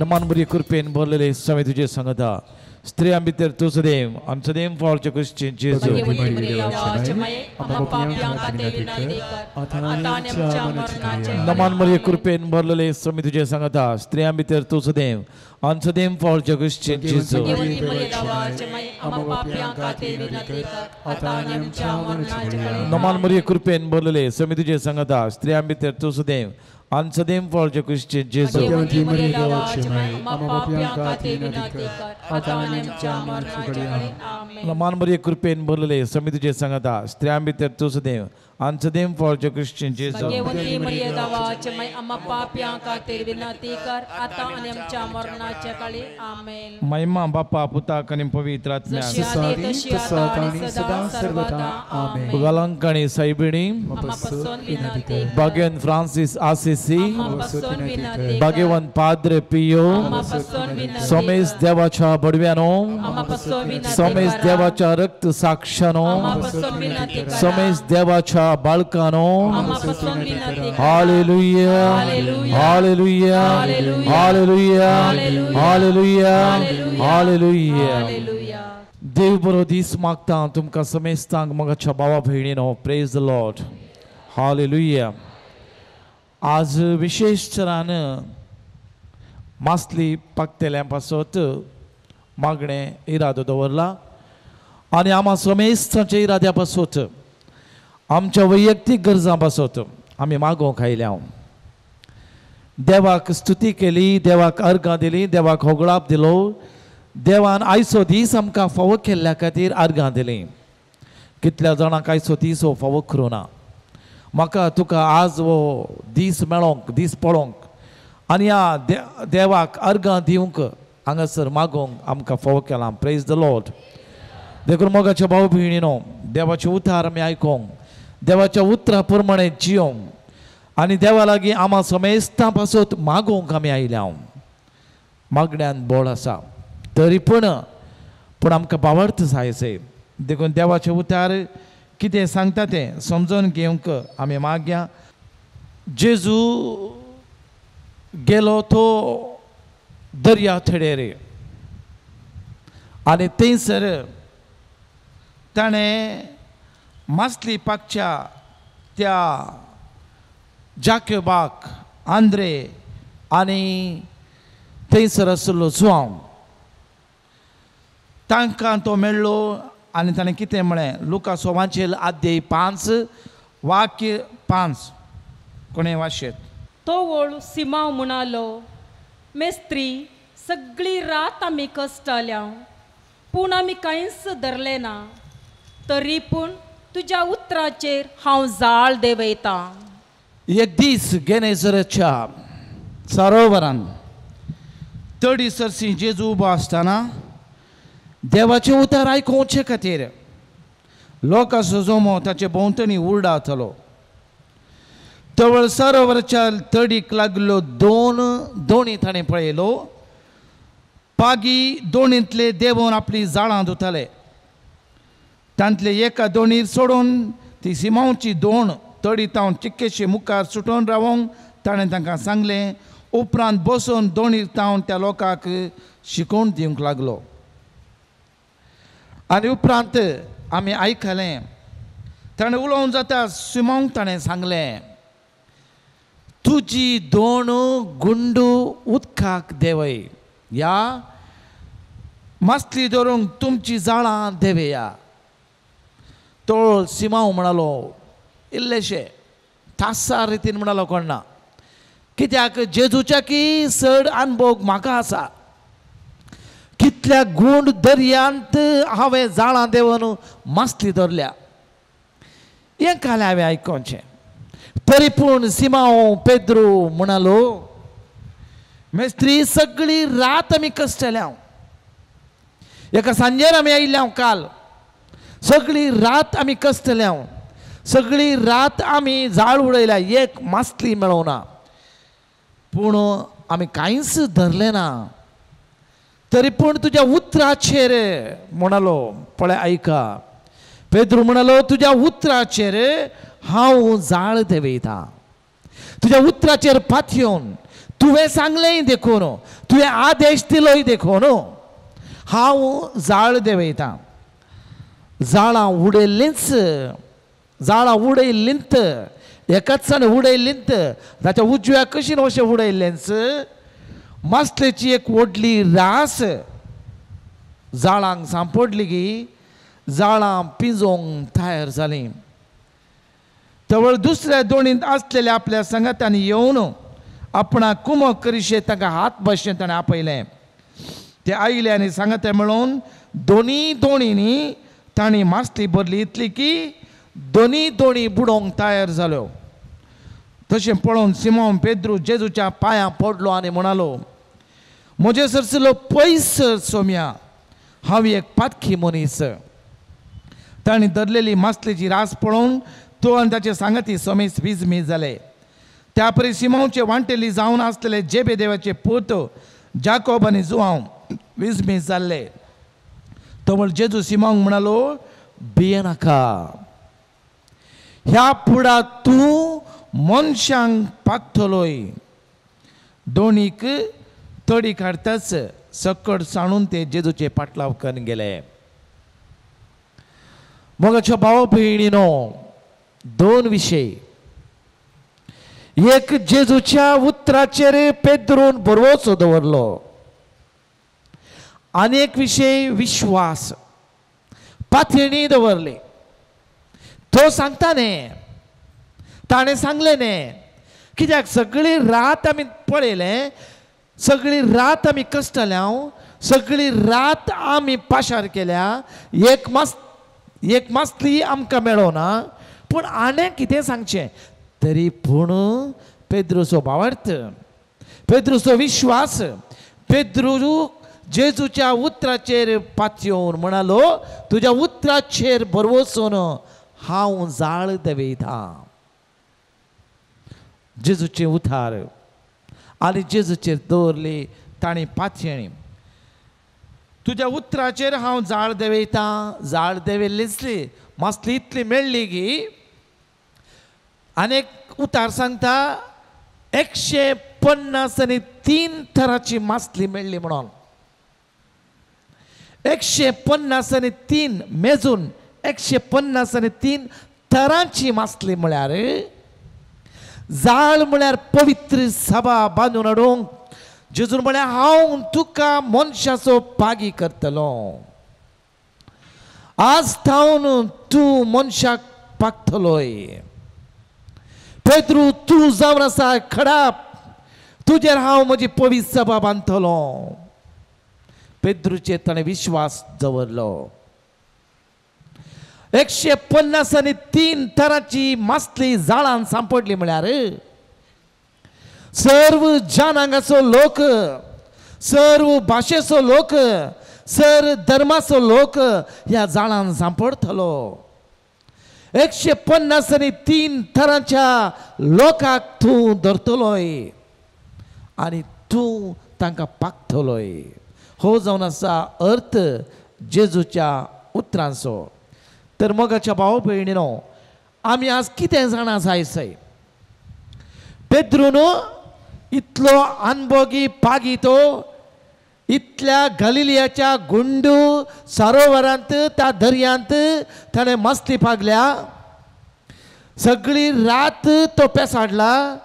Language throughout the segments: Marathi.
नमान बरी कृपेन भरलेले स्वामी तुझे सांगता स्त्रियां भितर तू सदैव आणि सदैव फळाच्या कुशीचे जेजू नमान बरी कृपेन भरलेले स्वामी तुझे सांगता स्त्रियां भितर तू सदैव आणि सदैव फळाच्या कुशीचे जेजू नमान बरी कृपेन भरलेले स्वामी तुझे सांगता स्त्रियां भितर तू सदैव आणि सदैव फळाच्या कुशीचे जेजू नमान बरी कृपेन भरलेले स्वामी तुझे सांगता स्त्रियां भितर तू सदैव आणि सदैव फळाच्या कुशीचे जेजू महिमा बापा पुता आणि पवित्र गलंकणी साइबिणी भाग्यवन फ्रांसिस आसिसी भाग्यवन पाद्रे पियो सोमेश देवाच्या बडव्यानो सोमेश देवाच्या रक्त साक्षानो सोमेश देवाच्या बाळकानो hallelujah hallelujah hallelujah hallelujah hallelujah देव बरो दीस मागता तुमका समेस्तांक मगाच्या भावा भयणीनो प्रेज द लॉर्ड हालेलुया आज विशेष तरान मासली पाकतेल्या पासत मागणे इरादो दवरला आणि आम्हा समेस्तांच्या इराद्या पासत आमच्या वैयक्तिक गरजां पासत आमी मागोवंक आयल्या देवाक स्तुती केली देवाक अर्घां दिली देवाक होगळाप दिलो देवान आयचो दीस आमकां फावो केल्ल्या खातीर अर्घां दिली कितल्या जाणांक आयचो दीस हो फावो करूं ना म्हाका तुका आज हो दीस मेळोंक दीस पळोवंक आनी ह्या देवाक अर्घां दिवंक हांगासर मागोवंक आमकां फावो केला प्रेज द लॉर्ड देखून मोगाच्या भाव भयणीनो देवाचे उतार आमी आयकोंक देवाच्या उतरा प्रमाणे जियोंक आनी देवा लागीं आम्हा समेस्तां पासत मागोवंक आमी आयल्या मागण्यान बोड आसा तरी पूण आमकां बावर्थ जायचे देखून देवाचे उतार कितें सांगता तें समजून घेवंक आमी मागया जेजू गेलो तो दर्या थडेर आनी थंयसर ताणें मासली पाकच्या त्या जाकोबाक आंद्रे आनी थंयसर आशिल्लो जुआंव तांकां तो मेळ्ळो आनी ताणें कितें म्हळें लुका सोवांचेर अध्याय 5 वाक्य 5 कोणें वाचेत तो वळू सिमांव म्हणालो मेस्त्री सगळी रात आमी कश्टाल्या पूण आमी कांयच धरलें ना तरी पूण तुज्या उतराचेर हांव जाळ देवयतां एक दीस गेनेसरच्या सरोवरान तडीसरसी जेजू उबो आसतना देवाचे उतार आयकोवचे खातीर लोकांचो जोमो ताचे भोंवतणी उरडातलो तवळ सरोवराच्या तडीक लागलो दोणी ताणें पळयलो पागी दोणींतले देवून आपली जाळां धुताले तांतले एका दोणीर सोडून ती सिमांवची दोण तडी तावन चिक्केशी मुखार सुटोवन रावंक ताणें तांकां सांगलें उपरांत बसून दोणीर तावन त्या लोकांक शिकोवन दिवंक लागलो आनी उपरांत आमी आयकलें ताणें उलोवंक जाता सिमांवक ताणें सांगलें तुजी दोण गुंडू उदकाक देंवय या मासली धरूंक तुमची जाळां देंवया तो सिमांव म्हणालो इल्लेशे तासा रितीन म्हणालो कोणना कित्याक जेजूच्या की चड अनुभव म्हाका आसा कितल्या गुंड दर्यांत हांवें जाळां देंवन मासली धरल्या हें काल हांवें आयकोचें तरी पूण सिमांव पेद्रू म्हणालो मेस्त्री सगळी रात आमी कश्टल्या एका सांजेर आमी आयल्या काल सगळी रात आमी कश्टल्या सगळी रात आमी जाळ उडयल्या एक मासली मेळोना पूण आमी कांयच धरलें ना तरी पूण तुज्या उतराचेर म्हणालो पळय आयका पेद्रू म्हणालो तुज्या उतराचेर हांव जाळ देंवयतां तुज्या उतराचेर पातयेवन तुवें सांगलेंय देखून तुवें आदेश दिलोय देखून हांव जाळ देंवयतां. जाळां उडयल्लींच एकाच दिसांनी उडयल्लींच ताच्या उजव्या कशीन अशें उडयल्लेंच मास्लेची एक व्हडली रास जाळांक सांपडली की जाळां पिंजोवंक तयार जालीं. तवळ दुसऱ्या दोणींत आसलेल्या आपल्या संगात्यांनी येवन आपणाक कुमक करीशे तांकां हात भाशेन ताणें आपयलें. ते आयले आनी सांगाते मेळून दोनी दोणींनी तांणी मासली भरली इतली की दोनी दोणी बुडोवंक तयार जाल्यो. तशें पळोवन सिमोन पेद्रू जेजूच्या पांयां पडलो आनी म्हणालो, म्हजे सरसिलो पयस सोम्या, हांव एक पातखी मनीस. तांणी धरलेली मासलेची रास पळोवन तो आनी ताचे सांगाती सोमेस विजमी जाले. त्या परी सिमोनचे वांटेली जावन आसलेले जेबे देवाचे पूत जाकोब आनी जुआंव विजमी जाल्ले. तवळ जेजू सिमोंक म्हणालो, भिये नाका, ह्या पुढा तूं मनशांक पागतलोय. दोणीक तडी काडताच सकट सांडून ते जेजूचे पाटलाव करून गेले. मोगाच्या भाव भयणीनो, दोन विशय. एक जेजूच्या उतराचेर पेद्रून भरवोसो दवरलो. आनी एक विशय विश्वास पातयणी दवरली. तो सांगता न्ही, ताणें सांगलें न्ही, कित्याक सगळी रात आमी पळयलें, सगळी रात आमी कश्टल्या, सगळी रात आमी पाशार केल्या, एक मासली आमकां मेळोना. पूण आनी कितें सांगचें तरी पूण पेद्रूचो भावार्थ, पेद्रूचो विश्वास, पेद्रू जेजूच्या उतराचेर पातयेवन म्हणालो, तुज्या उतराचेर बरवसून हांव जाळ देंवयतां. जेजूचे उतार आनी जेजूचेर दवरली ताणी पातयेणी. तुज्या उतराचेर हांव जाळ देंवयतां. जाळ देंवयल्ली मासली इतली मेळ्ळी की आनीक उतार सांगता 153 तरांची मासली मेळ्ळी म्हणून. 153 मेजून 153 तरांची मासली म्हळ्यार जाळ म्हळ्यार पवित्र सभा बांदून हाडूंक. जेजून म्हळ्यार हांव तुका मनशाचो पागी करतलो. आज थावन तूं मनशाक पागतलोय. पेद्रू तूं जावन आसा खडाप, तुजेर हांव म्हजी पवित्र सभा बांदतलो. पेद्रूचेर ताणें विश्वास दवरलो. 153 तरांची मासली जाळान सांपडली म्हळ्यार सर्व जनांगाचो लोक, सर्व भाशेचो लोक, सर्व धर्माचो लोक ह्या जाळान सांपडतलो. 153 तरांच्या लोकांक तूं धरतलोय आनी तूं तांकां पागतलोय. हो जावन आसा अर्थ जेजूच्या उतरांचो. तर मोगाच्या भाव भयणीनो, आमी आज कितें जाणा जायसय. पेद्रून इतलो अनभोगी पागी तो इतल्या गलिलियाच्या गुंडू सरोवरांत त्या दर्यांत ताणें मस्ती पागल्या. सगळी रात तो पेसाडला,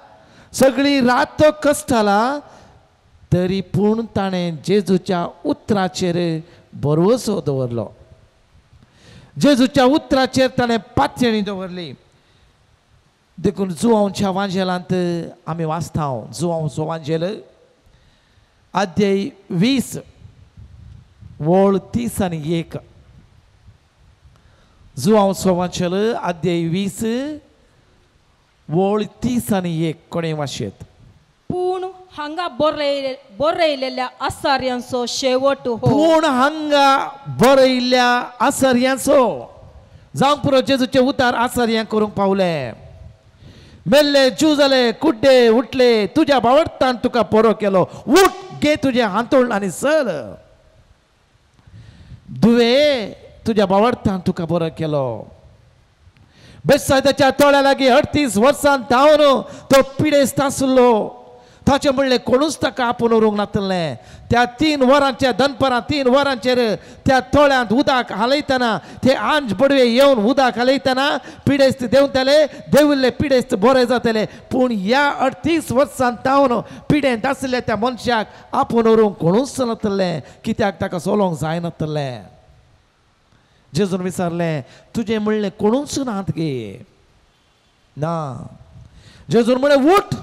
सगळी रात तो कश्टाला, तरी पूण ताणें जेजूच्या उतराचेर भरवसो दवरलो. जेजूच्या उतराचेर ताणें पातयेणी दवरली. देखून जुआंवच्या वांजेलांत आमी वाचता. जुआंवचो वांजेल अध्याय 20 वळ 30 आनी 1. जुआंवचो वांचेल अध्याय 20 वळ 30 आनी 1. कोणें वाचयत? पूण हांगा बरयलेल्या आसार्यांचो शेवट हो. पूण हांगा बरयल्ल्या आसार्यांचो जावंक पुरो जेजूचे उतार आसार्यां करूंक पावले. मेल्ले जू जाले, कुड्डे उठले, तुज्या भावार्थान तुका बरो केलो, उठ घे तुझे हांतोळ आनी चल. दुवे तुज्या भावार्थान तुका बरो केलो. बेतसायदाच्या तळ्या लागीं 38 वर्सां धांवन तो पिडेस्त आसलो. ताचे म्हणलें कोणूच ताका आपूण व्हरूंक नासलें. त्या 3 वरांच्या दनपरां 3 वरांचेर त्या तळ्यांत उदक हालयतना ते आंज बडवे येवन उदक हालयतना पिडेस्त देंवताले, देंविल्ले पिडेस्त बरें जातले. पूण ह्या 38 वर्सांत तावन पिडेंत आसलेल्या त्या मनशाक आपूण व्हरूंक कोणूच नासलें, कित्याक ताका सोलोंक जायनासलें. जेजून विचारलें, तुजें म्हणलें कोणूच नात गे. ना. जेजून म्हळें उठ.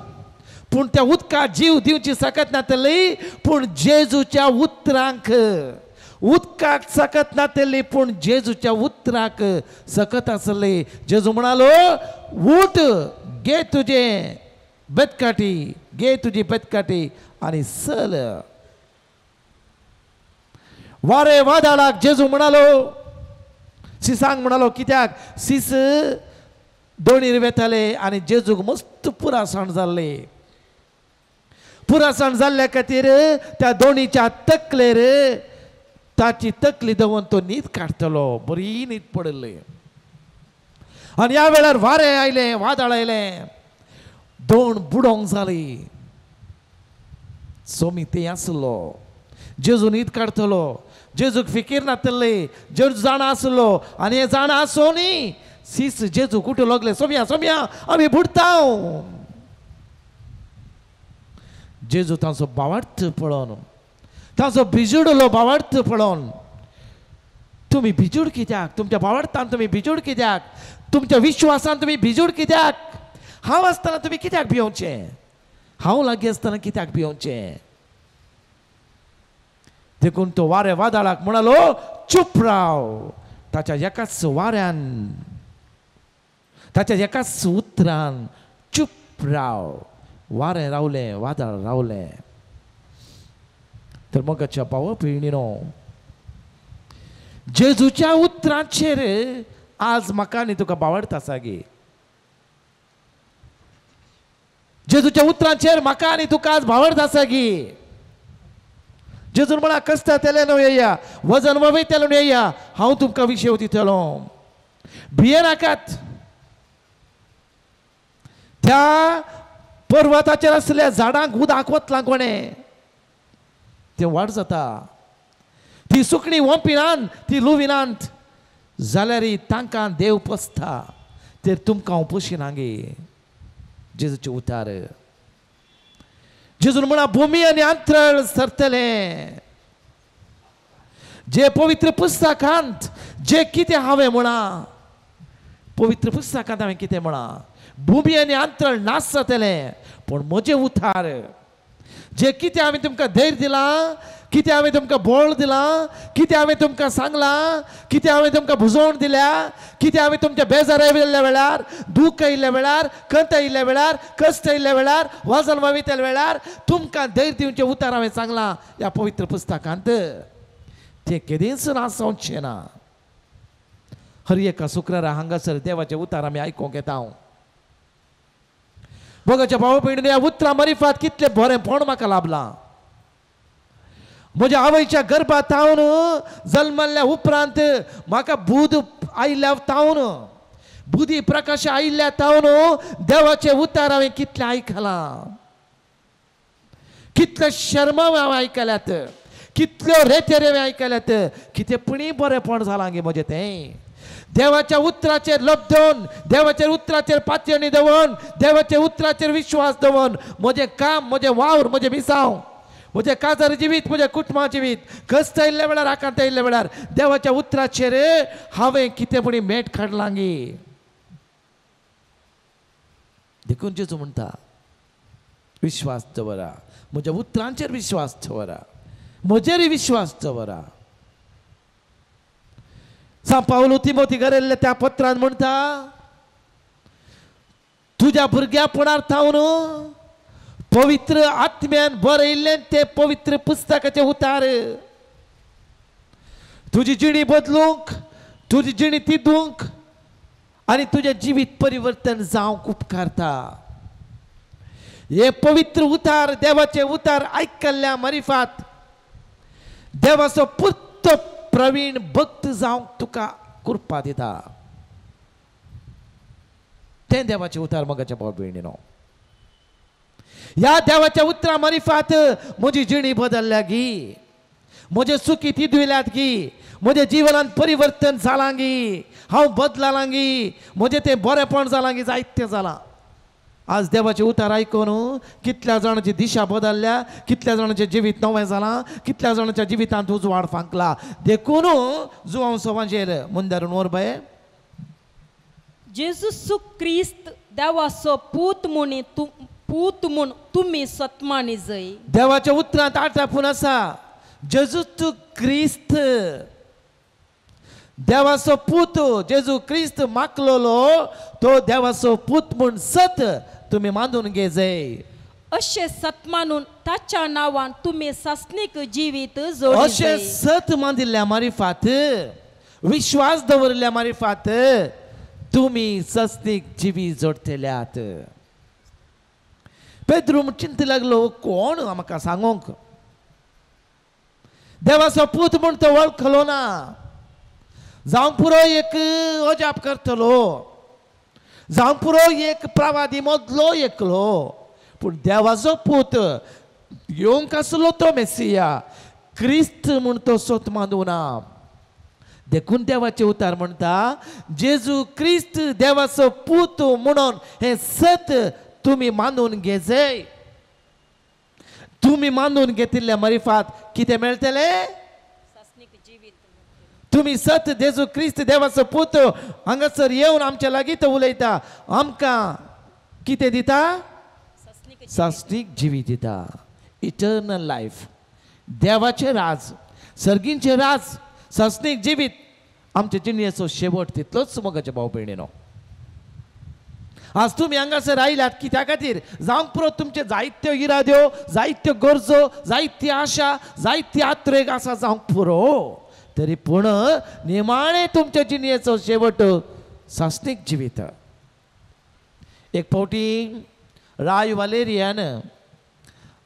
पूण त्या उदकाक जीव दिवची सकत नासली, पूण जेजूच्या उतरांक उदकाक सकत नासली, पूण जेजूच्या उतराक सकत आसली. जेजू म्हणालो, उठ, घे तुजे बेतकाटी, घे तुजी बेतकाटी आनी चल. वारे वादळाक जेजू म्हणालो, सिसांक म्हणालो, कित्याक सीस दोणीर वेताले आनी जेजूक मस्त पुरासण जाल्ले. पुरासण जाल्ल्या खातीर त्या दोणीच्या तकलेर ताची तकली दवरून तो न्हीद काडटलो. बरी न्हीद पडली. आनी ह्या वेळार वारें आयलें, वादळ आयलें, दोण बुडोंक जाली. सोमी ते आसलो. जेजू न्हीद काडटलो. जेजूक फिकीर नासली. जेजू जाणा आसलो. आनी हे जाणा आसोनी सीस जेजू कुठे लागले, सोम्या सोम्या आमी बुडतांव. जेजू तांचो भावार्थ पळोवन, तांचो बिजोडलो भावार्थ पळोवन, तुमी बिजोड कित्याक, तुमच्या भावार्थान तुमी बिजोड कित्याक, तुमच्या विश्वासान तुमी बिजोड कित्याक, हांव आसतना तुमी कित्याक भियोवचें, हांव लागीं आसतना कित्याक भियोवचें. देखून तो वारे वादळाक म्हणालो, चूप राव. ताच्या एकाच वाऱ्यान, ताच्या एकाच उतरान चूप राव. वारें रावलें, वादळ रावलें. तर मोगाच्या भाव भयणीनो, जेजूच्या उतरांचेर आज म्हाका आनी तुका भावार्थ आसा गे. जेजूच्या उतरांचेर म्हाका आनी तुका आज भावार्थ आसा गे. जेजून म्हणा, कष्ट तेलें येया, वजन वयतलें येया, हांव तुमकां विशेव दितलो. भिये नाकात. त्या पर्वताचेर आसलेल्या झाडांक उदक वतलां कोणें, तें व्हड जाता. ती सुकणीं वोंपिनात, ती लुविनात जाल्यार तांकां देव पोसता. तर तुमकां हांव पोशिना गे. जेजूचे उतार. जेजून म्हणा, भुमी आनी अंतराळ सरतले. जे पवित्र पुस्तकांत जे कितें हांवें म्हणा, पवित्र पुस्तकांत हांवें कितें म्हणा, भुमी आनी अंतराळ नाश जातले, पूण म्हजे उतार, जे कितें हांवें तुमकां धैर्य दिलां, कितें हांवें तुमकां बळ दिलां, कितें हांवें तुमकां सांगलां, कितें हांवें तुमकां बुजोवण दिल्या, कितें हांवें तुमच्या बेजार आयिल्ल्या वेळार, दूख आयिल्ल्या वेळार, कंत आयिल्ल्या वेळार, कश्ट आयिल्ल्या वेळार, वजन वयतल्या वेळार तुमकां धैर्य दिवचें उतार हांवें सांगलां ह्या पवित्र पुस्तकांत. तें केदींच नाश जावचें ना. हर एका शुक्रारा हांगासर देवाचे उतार आमी आयकूंक येता. बघाच्या भाव भयणीनो, ह्या उतरां मारिफात कितलें बरेंपण म्हाका लाभलां. म्हज्या आवयच्या गर्भांत थावन जल्मल्ल्या उपरांत म्हाका बुध आयिल्ल्या थावन, बुधी प्रकाश आयिल्ल्या थावन देवाचे उतार हांवें कितले आयकलां. कितले शर्मा हांवें आयकल्यात, कितल्यो रेतेरे हांवें आयकल्यात. कितेंपणी बरेंपण जालां गे म्हजें तें. देवाच्या उतराचेर लबदवन, देवाच्या उतराचेर पातयणी दवन, देवाच्या उतराचेर विश्वास दवन म्हजें काम, म्हजें वावर, म्हजें मिसांव, म्हजें काजार जिवीत, म्हजें कुटुंबा जिवीत, कश्ट आयिल्ल्या वेळार, आकांत आयिल्ल्या वेळार देवाच्या उतराचेर हांवें कितेंपणी मेट काडलां गे. देखून जेजू म्हणटा, विश्वास दवरा, म्हज्या उतरांचेर विश्वास दवरा, म्हजेर विश्वास दवरा. सांत पावलो तिमोथी घरायल्ल्या त्या पत्रांत म्हणटा, तुज्या भुरग्यापणार थावन पवित्र आत्म्यान बरयल्लें ते पवित्र पुस्तकाचे उतार तुजी जिणी बदलूंक, तुजी जिणी तिदूंक आनी तुजें जिवीत परिवर्तन जावंक उपकारता. हे पवित्र उतार, देवाचे उतार आयकल्ल्या मारिफात देवाचो पुर्तो प्रवीण भक्त जावंक तुका कृपा दिता. तें देवाचे उतार मोगाच्या भाव भयणीनो. ह्या देवाच्या उतरा मारिफात म्हजी जिणी बदलल्या गी, म्हजे सुखी ती दुयल्यात गी, म्हजे जिवनात परिवर्तन जालां गी, हांव बदलां गी, म्हजे ते बरेपण जालां गी, जायतें जालां. आज देवाचे उतार आयकून कितल्या जाणांची दिशा बदलल्या, कितल्या जाणांचें जिवीत नवें जालां, कितल्या जाणांच्या जिवितांत उजवाड फांकला. देखून जुवांव सवांचेर मुंदारून वरबय जेजू क्रिस्त देवाचो पूत म्हूण तुमी सत्मानी जय. देवाच्या उतरांत आठापून आसा जेजू क्रिस्त देवाचो पूत, जेजू क्रिस्त मागलोलो तो देवाचो पूत म्हूण सत तुम्ही मानून घे जाय. अशें सत मानून ताच्या नांवान तुमी सासणीक जिवीत जोडी अशें सत मांदिल्ल्या मारिफात, विश्वास दवरल्या मारिफात तुम्ही सस्तीक जिवी जोडतल्यात. पेद्रू चिंत लागलो कोण म्हाका सांगोंक. देवाचो पूत म्हूण तो वळखलो ना. जावं पुरो एक अजाप करतलो, जावं पुरो एक प्रवादी मदलो एकलो, पूण देवाचो पूत येवंक आसलो तो मेसिया क्रिस्त म्हूण तो सोत मानूना. देखून देवाचे उतार म्हणटा जेजू क्रिस्त देवाचो पूत म्हणून हे सत तुम्ही मानून घे जाय. तुम्ही मानून घेतिल्ल्या मारिफात कितें मेळटले. तुम्ही सत जेजू क्रिस्त देवाचो पूत हांगासर येवन आमच्या लागीं तो उलयता, आमकां कितें दिता. सासणीक जिवीत दिता, इटर्नल लायफ, देवाचे राज, सर्गींचे राज, सासणीक जिवीत. आमच्या जिणेचो शेवट तितलोच मोगाचे भाव भयणीनो. आज तुम्ही हांगासर आयल्यात कित्या खातीर. जावंक पुरो तुमचे जायत्यो इराद्यो, जायत्यो गरजो, जायती आशा, जायती आत्रेक आसा जावंक पुरो, तरी पूण निमाणे तुमच्या जिणेचो शेवट सासणीक जिवीत. एक फावटी राय वालेरियान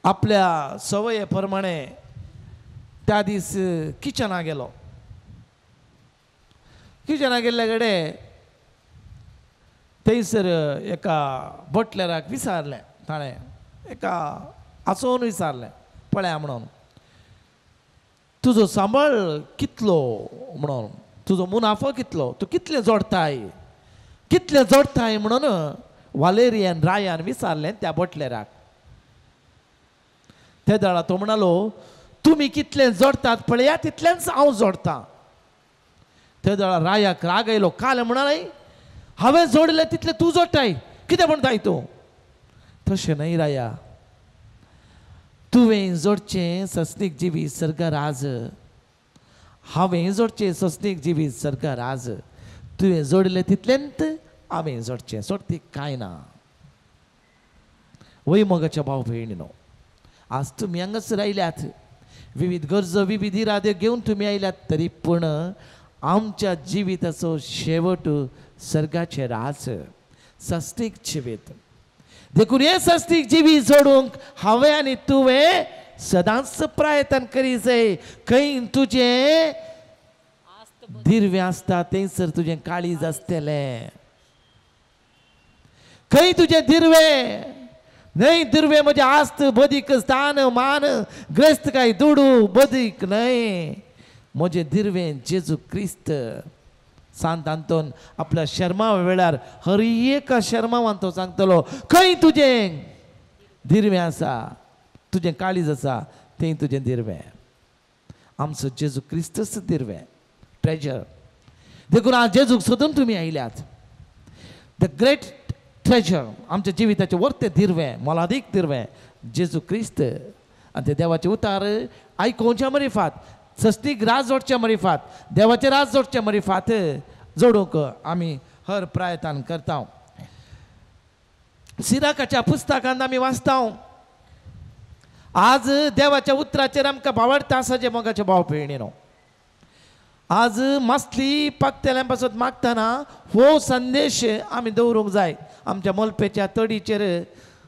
आपल्या सवये प्रमाणे त्या दीस किचना गेलो. किचना गेल्ल्या कडेन थंयसर एका बटलराक विचारलें, ताणें एका आसोवन विचारलें, पळया म्हणून तुजो सांबाळ कितलो म्हणून, तुजो मुनाफो कितलो, तूं कितलें जोडताय, कितलें जोडताय म्हणून वालेरियान रायान विचारलें त्या बटलेराक. ते दाळा तो म्हणलो तुमी कितलें जोडतात पळया तितलेंच हांव जोडतां. ते दाळा रायाक राग आयलो. काल म्हणाले हांवें जोडलें तितलें तूं जोडटाय, कितें म्हणटाय तूं. तशें न्हय राया, तुवें जोडचें सस्तीक जिवीत सर्ग राज, हांवें जोडचें सस्तीक जिवीत सर्ग राज. तुवें जोडलें तितलेंत हांवें जोडचें, सोडती कांय ना. वय मोगाच्या भाव भयणीनो, आज तुमी हांगासर आयल्यात, विविध गरजो विविध इरादे घेवन तुमी आयल्यात, तरी पूण आमच्या जिविताचो शेवट सर्गाचे राज, सस्तीक जिवीत. देखून हे सस्तीक जिवीत जोडूंक हांवें आनी तुवें सदांच प्रयत्न करी जाय. खंय तुजें दिर्वें आसता थंयसर तुजें काळीज आसतलें. खंय तुजें दिर्वें न्हय, दिर्वें म्हजें आस्त बदीक स्थान मान ग्रस्त काय दुडू बदीक न्हय. म्हजें दिर्वें जेजू क्रिस्त. सांत आंतोन आपल्या शर्मा वेळार हर एका शर्मावान तो सांगतलो खंय तुजें दिर्वें आसा, तुजें काळीज आसा, थंय तुजें दिर्वें. आमचो जेजू क्रिस्तच दिर्वें, ट्रेजर. देखून आज जेजूक सोदून तुमी आयल्यात. द ग्रेट ट्रेजर, आमच्या जिविताचें वर्तें दिर्वें, मोलादीक दिर्वें जेजू क्रिस्त. आनी ते देवाचे उतार आयकोवच्या मारिफात, सस्तीक राज जोडच्या मारिफात, देवाचे राज जोडच्या मारिफात जोडूंक आमी हर प्रयत्न करता. सिराकाच्या पुस्तकांत आमी वाचता आज देवाच्या उतराचेर आमकां भावार्थ आसा जे मोगाचे भाव भयणीनो. आज मासली पाकतेल्या पासून मागतना हो संदेश आमी दवरूंक जाय. आमच्या मोलपेच्या तडीचेर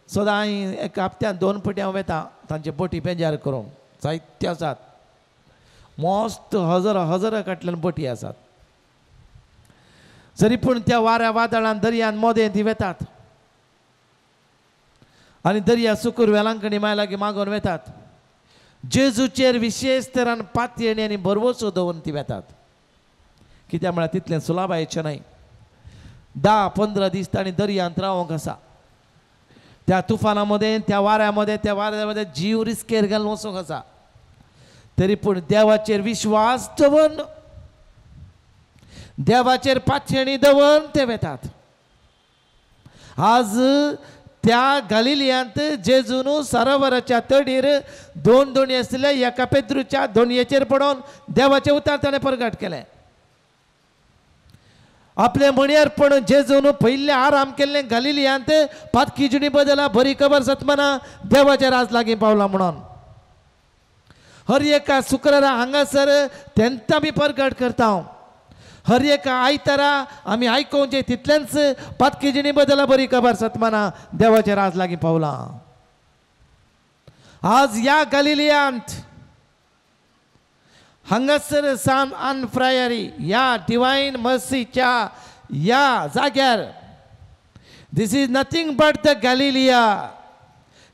सदां एका हप्त्यान 2 फावटी हांव वेता तांचे बोटी पेजार करूंक. जायते आसात, मस्त हजारा काटल्यान बोटी आसात. जरी पूण त्या वाऱ्या वादळान दर्यान मोदें ती वेतात. आनी दर्या सुकूर वेलांकणी मायला की मागोन वेतात. जेजूचेर विशेष तरान पातयेणी आनी बरवसो दवरून ती वेतात. कित्याक म्हळ्यार तितलें सुलाबायेचें न्हय. 10-15 दीस तांणी दर्यांत रावंक आसा. त्या तुफानामध्ये त्या वाऱ्यामध्ये जीव रिस्केर घालून वचूंक आसा. तरी पूण देवाचेर विश्वास दवरून देवाचेर पातयेणी दवरून ते वेतात. आज त्या गलिलियांत जेजून सरोवराच्या तडीर 2 दोणी आसले. एका पेद्रूच्या दोणयेचेर पडोवन देवाचे उतार ताणें प्रगट केले. आपले मणयार पण जेजून पयले आराम केल्ले गलिलियांत पातकिजणी बदला बरी खबर सतमना देवाचे राज लागीं पावला म्हणून. हर एका शुक्रारा हांगासर तेंत आमी प्रगट करता. हर एका आयतारा आमी आयकोवचें तितलेंच पातकिजणी बदला बरी खबर सतमना देवाचे राज लागीं पावला. आज या गलिलियांत हांगासर सान आन फ्रायरी या डिवायन मर्सीच्या या जाग्यार दिस इज नथिंग बट द गलिलिया.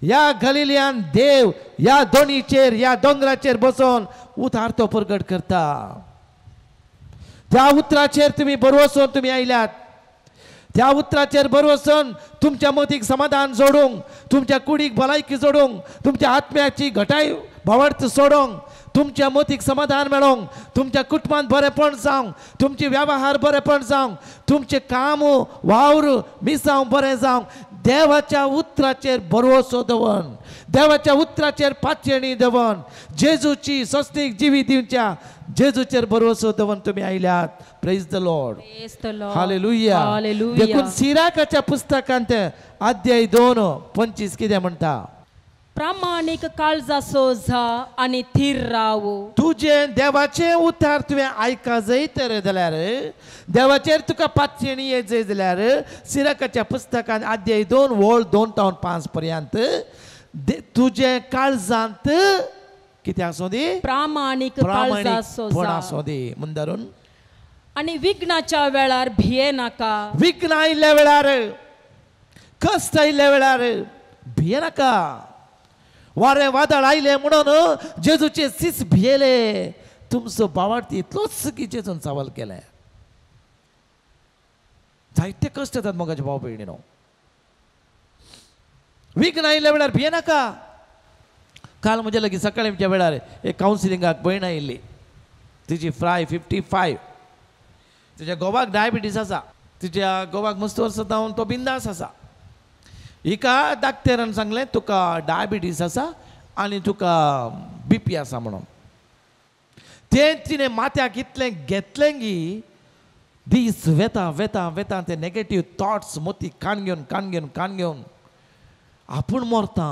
या गलिलियान देव या दोणीचेर या दोंगराचेर बसून उतार तो प्रगट करता. त्या उतराचेर तुम्ही बरवसून तुम्ही आयल्यात. त्या उतराचेर बरवसून तुमच्या मतीक समाधान जोडूंक, तुमच्या कुडीक भलायकी जोडूंक, तुमच्या आत्म्याची घटाय भावार्थ सोडूंक, तुमच्या मतीक समाधान मेळोंक, तुमच्या कुटुंबांत बरेपण जावंक, तुमचे वेव्हार बरेपण जावंक, तुमचे काम वावर मिसांव बरें जावंक देवाच्या उतराचेर बरवसो दवरून देवाच्या उतराचेर पातयेणी दवरून जेजूची सस्तीक जिवी दिवच्या जेजूचेर बरवसो दवरून तुम्ही आयल्यात. Praise the Lord. हालेलुया. देखून सिराकाच्या पुस्तकांत अध्याय 2:25 कितें म्हणटा. प्रामाणीक काळजाचो जा आनी थीर राव. तुझे देवाचे उतार तुवें आयका जाय तर जाल्यार देवाचेर तुका पातयेणी येत जाय जाल्यार सिराकाच्या पुस्तकांत अध्याय 2 वळ 2-5 पर्यंत तुझे काळजांत कितें आसूं दी. प्रामाणीक काळजाचो पण जा आसूं दी म्हूण धरून. आनी विघ्नाच्या वेळार भिये नाका. विघ्न आयिल्ल्या वेळार कश्ट आयिल्ल्या वेळार भिये नाका. वारे वादळ आयले म्हणून जेजूचे सीस भियेले. तुमचो भावार्थी इतलोच की जेजून सवाल केले. जायते कश्ट येतात मोगाचे भाव भयणीनो. विघ्न आयिल्ल्या वेळार भिये नाका. काल म्हजे लागीं सकाळीच्या वेळार एक कावन्सिलिंगाक भयण आयिल्ली. तिची फ्राय 55. तिच्या घोवाक डायबिटीस आसा. तिच्या घोवाक मस्त वर्सां जावन तो बिंदास आसा. हिका डाक्टरान सांगलें तुका डायबिटीस आसा आनी तुका BP आसा म्हणून. तें तिणें माथ्याक इतलें घेतलें की दीस वेता वेता वेता ते नेगेटीव थॉट्स मोती काण घेवन आपूण मरता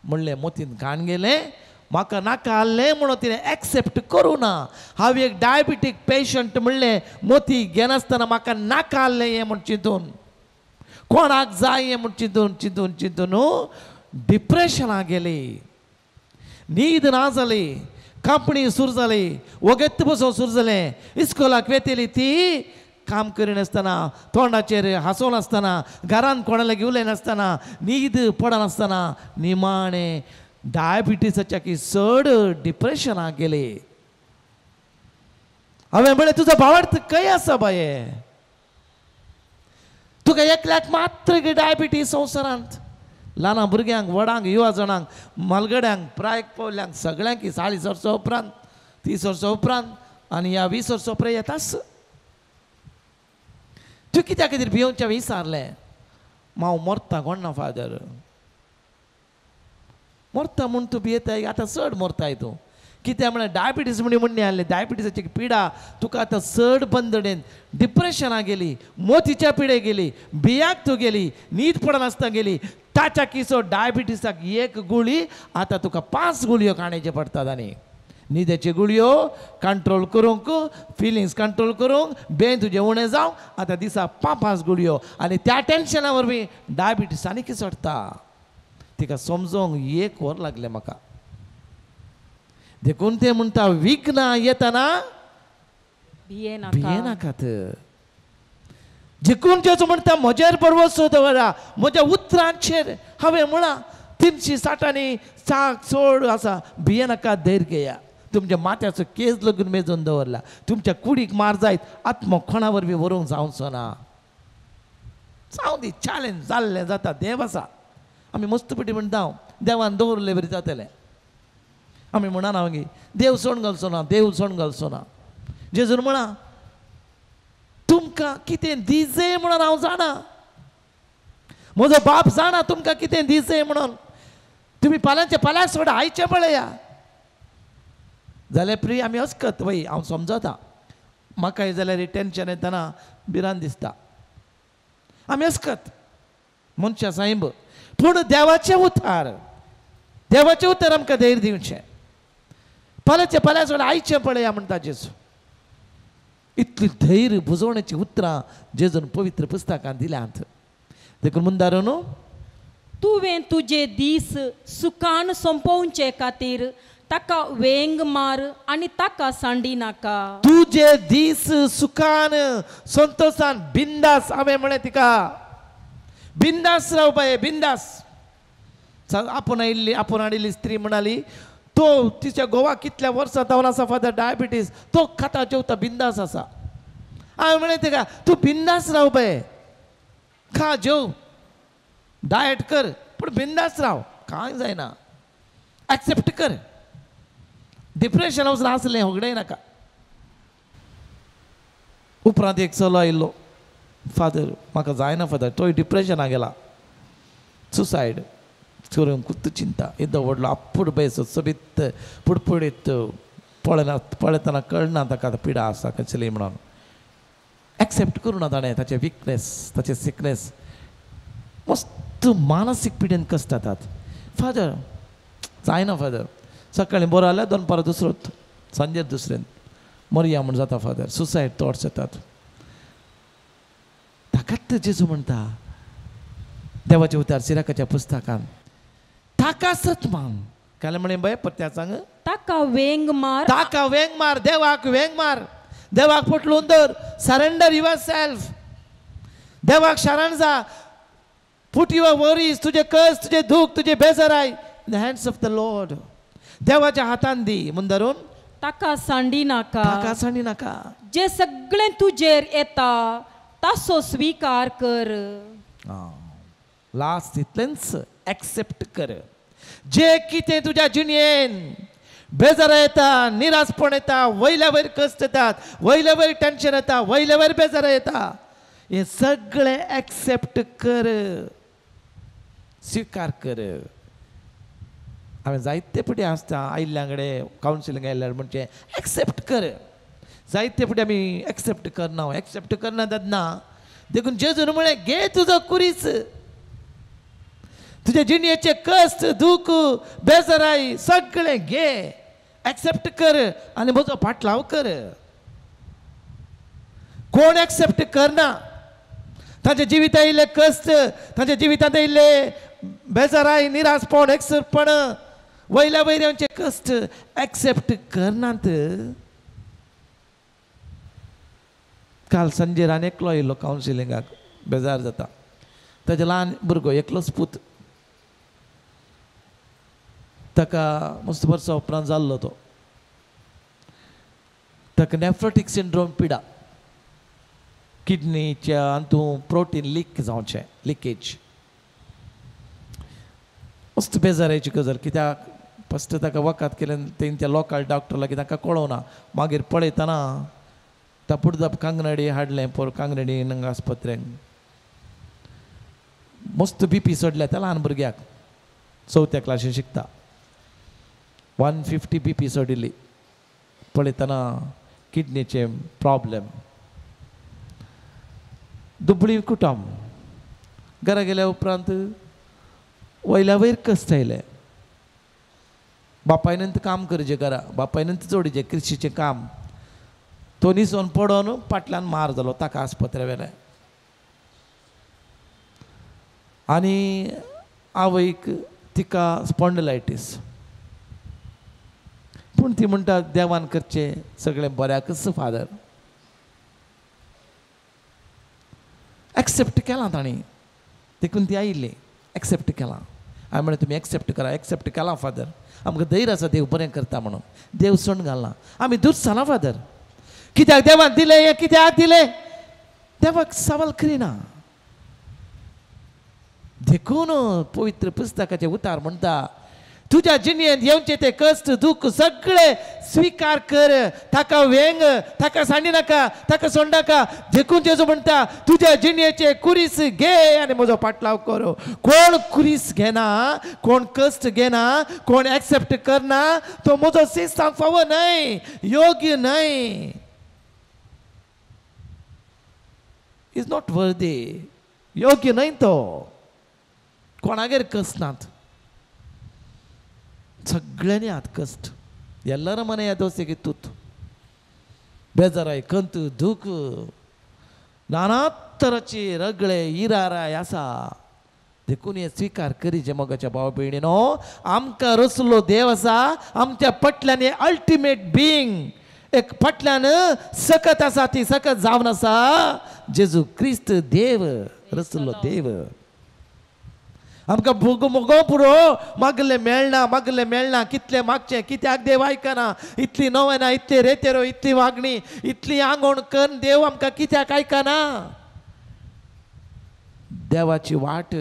म्हणलें. मोतीन काण गेलें. म्हाका नाका आसलें म्हणून तिणें एक्सेप्ट करूं ना. हांव एक डायबिटीक पेशंट म्हणलें मोती घेनासतना म्हाका नाका आसलें हें म्हूण चिंतून कोणाक जाय हें म्हूण चिंतून डिप्रेशनाक गेली. न्हीद ना जाली. कांपणी सुरू जाली. वगत बसोन सुरू जालें. इस्कोलाक वेतेली ती काम करिनासतना तोंडाचेर हांसोन आसतना घरान कोणा लागीं उलयनासतना न्हीद पडनासतना निमाणें डायबिटीसाच्या की चड डिप्रेशनाक गेली. हांवें म्हळें तुजो भावार्थ खंय आसा बाये. तुका एकल्याक मात्र डायबिटीस संवसारांत. ल्हान भुरग्यांक व्हडांक युवा जाणांक मलगड्यांक प्रायक पावल्यांक सगळ्यांक 40 वर्सां उपरांत 30 वर्सां उपरांत आनी ह्या 20 वर्सां उपरांत येताच. तूं कित्या खातीर भियोवचें विचारलें. हांव मरता कोण फादर. मरता म्हूण तूं भियेताय. आतां चड मरताय तूं. कित्याक म्हळ्यार डायबिटीस म्हणून आहलें. डायबिटीसाची पिडा तुका आतां चड बंदडेन डिप्रेशनाक गेली. मोतीच्या पिडे गेली. बियाक तूं गेली. न्हीद पडनासतना गेली. ताच्या किसो डायबिटीसाक 1 गुळी आतां तुका 5 गुळयो खाण्याच्यो पडटात. आनी न्हिदेच्यो गुळयो कंट्रोल करूंक फिलिंग्स कंट्रोल करूंक बेन तुजें उणें जावं आतां दिसा 5 गुळयो. आनी त्या टेन्शना वरवीं डायबिटीस आनी चडटा. तिका समजोवंक 1 वर लागलें म्हाका. देखून ते म्हणटा विघ्न येतना भिये नाकात. देखून जेजू म्हणटा म्हजेर भरवंसो दवरा, म्हज्या उतरांचेर. हांवें म्हणा 360 चाक चोड आसा, भिये नाका, धैर्य घेया. तुमच्या माथ्याचो केस लगून मेजून दवरला. तुमच्या कुडीक मार जायत, आत्मो कोणा वरवीं व्हरूंक जावचो ना. जावं दी, चॅलेंज जाल्लें जाता, देव आसा. आमी मस्तपटी म्हणटा देवान दवरलें बरें जातलें. आमी म्हणना मागीर देव सोण घालचो ना, देव सोण घालचो ना. जेजून म्हणा तुमकां कितें दिजय म्हणून हांव जाणा, म्हजो बाप जाणा तुमकां कितें दिजय म्हणून. तुमी फाल्यांचे फाल्यां सोडा, आयचे पळया. जाल्यार प्रिय आमी हस्कत वय, हांव समजता. म्हाकाय जाल्यार टेन्शन येतना भिरांत दिसता. आमी हस्कत मनशां सायब, पूण देवाचें उतार, देवाचें उतर आमकां धैर्य दिवचें. फाल्यांचे फाल्यां सोडा, आयचें पळया म्हणटा जेजू. इतली धैर्य बुजोवण्याची उतरां जेजून पवित्र पुस्तकांत दिल्यांत. देखून मुंदारो न्हू, तुवें तुजे दीस सुखान संपोवचे खातीर ताका वेंग मार आनी ताका सांडी नाका. तुजे दीस सुखान संतोषान बिंदास. हांवें म्हळें तिका बिंदास राव बाये, बिंदास. आपूण हाडिल्ली स्त्री म्हणाली तो तिच्या गोवा कितल्या वर्सां जावन आसा फादर डायबिटीस, तो खाता जेवता बिंदास आसा. हांवें म्हळें तिका तूं बिंदास राव बाये, खा जेव डायट कर, पूण बिंदास राव, कांय जायना. एक्सेप्ट कर. डिप्रेशन वचून आसलें होगडय नाका. उपरांत एक चलो आयिल्लो, फादर म्हाका जायना फादर, तोय डिप्रेशनाक गेला, सुसायड करून कुत्त चिंता. येदो व्हडलो आपूड बेस सोबीत पुडपुडीत पळयतना कळना ताका पिडा आसा कसली म्हणून. एक्सेप्ट करूं ना ताणें ताचें विकनेस, ताचें सिकनेस. मस्त मानसीक पिडेन कश्ट जातात. फादर जायना फादर, सकाळीं बरो जाल्यार दनपारां दुसरोच, सांजेर दुसरें मरया म्हूण जाता फादर. सुसायड थॉट्स येतात. ताकाच जेजू म्हणटा देवाचे उतार सिराकाच्या पुस्तकान, ताका सत मान. काय म्हणे बाय परत्या सांग, ताका वेंग मार, ताका वेंग मार, देवाक वेंग मार. देवाक पटलून दर. Surrender your self. देवाक शरण जा. पुट युअर वरीज, तुझे कस, तुझे दुःख, तुझे बेजाराय in the hands of the Lord. देवाच्या हातान दी. म्हूण धरून ताका सांडी नाका. ताका सांडी नाका. जे सगळें तुजेर येता तासो स्वीकार कर. लास्ट इतलेंच एक्सेप्ट कर. जे कितें तुज्या जिणेन बेजार येता, निराशपण येता, वयल्या वयर कश्ट येतात, वयल्या वयर टेन्शन येता, वयल्या वयर बेजार येता, हे सगळें एक्सेप्ट कर, स्वीकार कर. हांवें जायते फावटी आसता आयिल्ल्यांकडे कावन्सिलिंग आयल्यार म्हणजे एक्सेप्ट कर. जायते फावटी आमी एक्सेप्ट करना, एक्सेप्ट करना दादना. देखून जेजून म्हळें घे तुजो कुरीस. तुझे जिणेचे कश्ट, दुःख, बेजाराई सगळें घे, एक्सेप्ट कर आनी म्हजो फाटलाव कर. कोण एक्सेप्ट करना ताचे जिवितांत येयल्ले कश्ट, ताचे जिवितांत येयल्ले बेजाराई, निराशपण, एकसरपण, वयल्या वयऱ्यांचे कश्ट एक्सेप्ट करनात. काल संजे रान एकलो येयलो कावन्सिलिंगाक, बेजार जाता. ताजे ल्हान भुरगो एकलोच पूत, ताका मस्त वर्सां उपरांत जाल्लो तो. ताका नेफ्रोटीक सिंड्रोम पिडा, किडनीच्या हातूंत प्रोटीन लीक जावचें, लिकेज. मस्त बेजाराची गजाल. कित्याक फस्ट ताका वखद केलें तेंच्या लोकल डॉक्टर लागीं ताका कळोना. मागीर पळयतना ता पुडदप कांगनडी हाडलें पोर कांगनडी नंगा आस्पत्रेन. मस्त BP चडल्या त्या ल्हान भुरग्याक, 4थ्या क्लासीन शिकता. 150 BP चडिल्ली. पळयतना किडनीचे प्रॉब्लेम. दुबळी कुटुंब. घरा गेल्या उपरांत वयल्या वयर कश्ट आयले. बापायनंत काम करचें घरा, बापायनंत जोडचें कृषीचें काम. तो न्हिसोन पडोन फाटल्यान मार जालो, ताका आस्पत्रे व्हेलें. आनी आवयक तिका स्पॉन्डिलायटीस. पूण ती म्हणटा देवान करचें सगळें बऱ्याकच फादर. एक्सेप्ट केला ताणी देखून ती आयिल्ली एक्सेप्ट केला हांवें म्हळें तुमी एक्सेप्ट करा एक्सेप्ट केला फादर आमकां धैर्य आसा देव बरें करता म्हणून देव सण घालना आमी दूद सांगला फादर कित्याक देवान दिलें हें कित्याक दिलें देवाक सवाल करिना देखून पवित्र पुस्तकाचे उतार म्हणटा तुझ्या जिणेंत येवचे ते कश्ट दुख सगळे स्वीकार कर ताका वेंग ताका सांडी नाका ताका सोड नाका देखून जेजू म्हणटा तुझ्या जिणेचे कुरीस घे आनी म्हजो पाटलाव कर कोण कुरीस घेना कोण कश्ट घेना कोण एक्सेप्ट करना तो म्हजो शिस्तांक फावो न्हय योग्य न्हय इज नॉट वर्दी योग्य न्हय तो कोणागेर कश्ट नात सगळ्यांनी आत कष्ट ಎಲ್ಲರ ಮನೆಯ ದೋಸೆಗೆ ತುತ್ತು ಬೇಜಾರಾಯಿ ಕಂತು ದುಃಖ नाना तराची रगळे इरारा आसा देखून हे स्वीकार करी जे मोगाच्या भाव भयणीनो आमकां रचलो देव आसा आमच्या पटल्यान हे अल्टिमेट बिईंग एक पटल्यान सकत आसा ती सकत जावन आसा जेजू क्रिस्त देव रचलो देव आमकां मोगो पुरो मागले मेळना कितले मागचे कित्याक देव आयकना इतली नवना इतली रेतेरो इतली वागणी इतली आंगवण कर देव आमकां कित्याक आयकना देवाची वाट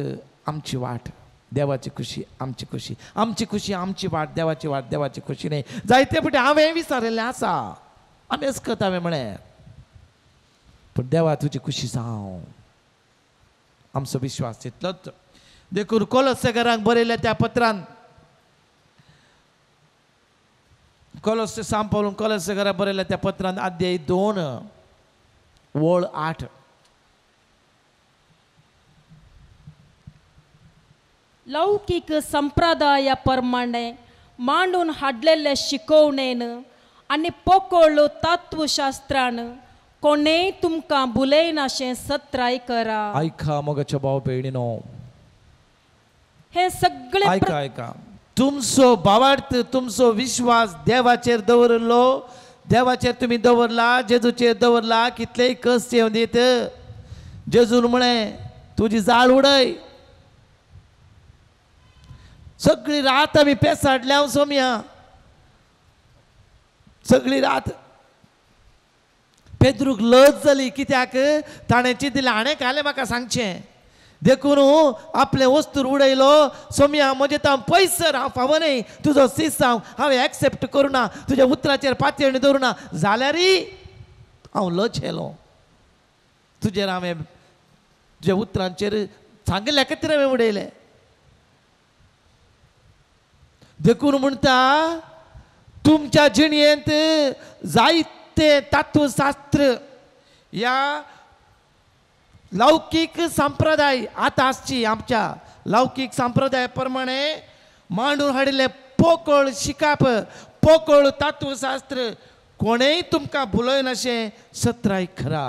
आमची वाट देवाची खुशी आमची खुशी आमची खुशी आमची वाट देवाची खुशी न्ही जायते फावटी हांवें विचारिल्लें आसा आमी अस्कत हांवें म्हळें पूण देवा तुजी खुशी जावं आमचो विश्वास तितलोच देखून कोलोसेकारांक बरयल्या त्या पत्रांत सांग पावलून कोलोसेकारांक बरयल्या त्या पत्रांत अध्याय 2 वळ 8 लौकिक संप्रदाया प्रमाणे मांडून हाडलेले शिकवणेन आनी पोकळ तत्वशास्त्रान कोणेय तुमकां भुलयनाशें सत्राय करा आयका मोगाच्या भाव भयणीनो हे सगळे ऐका तुमचो भावार्थ तुमचो विश्वास देवाचेर दवरलो देवाचेर तुम्ही दवरला जेजूचेर दवरला कितलेय कश्ट येवन दीत जेजून म्हळें तुजी जाळ उडय सगळी रात आमी पेसाडल्या सोमया सगळी रात पेद्रूक लज जाली कित्याक ताणें चिंतलें हाणें कालें म्हाका सांगचें देखून आपले वस्तूर उडयलो सोम्या म्हजे तां पयसर हांव फावो न्हय तुजो सीस हांवें एक्सेप्ट करुना तुज्या उतराचेर पातयणी दवरुना जाल्यार हांव लचेलो तुजेर हांवें तुज्या उतरांचेर सांगिल्ल्या खातीर हांवें उडयलें देखून म्हणटा तुमच्या जिणेंत जायते तत्वशास्त्र ह्या लौकिक संप्रदाय आता आसची आमच्या लौकिक संप्रदाया प्रमाणे मांडून हाडिल्ले पोकळ शिकाप पोकळ तत्वशास्त्र कोणेय तुमकां भुलयनाशें सत्राय खरा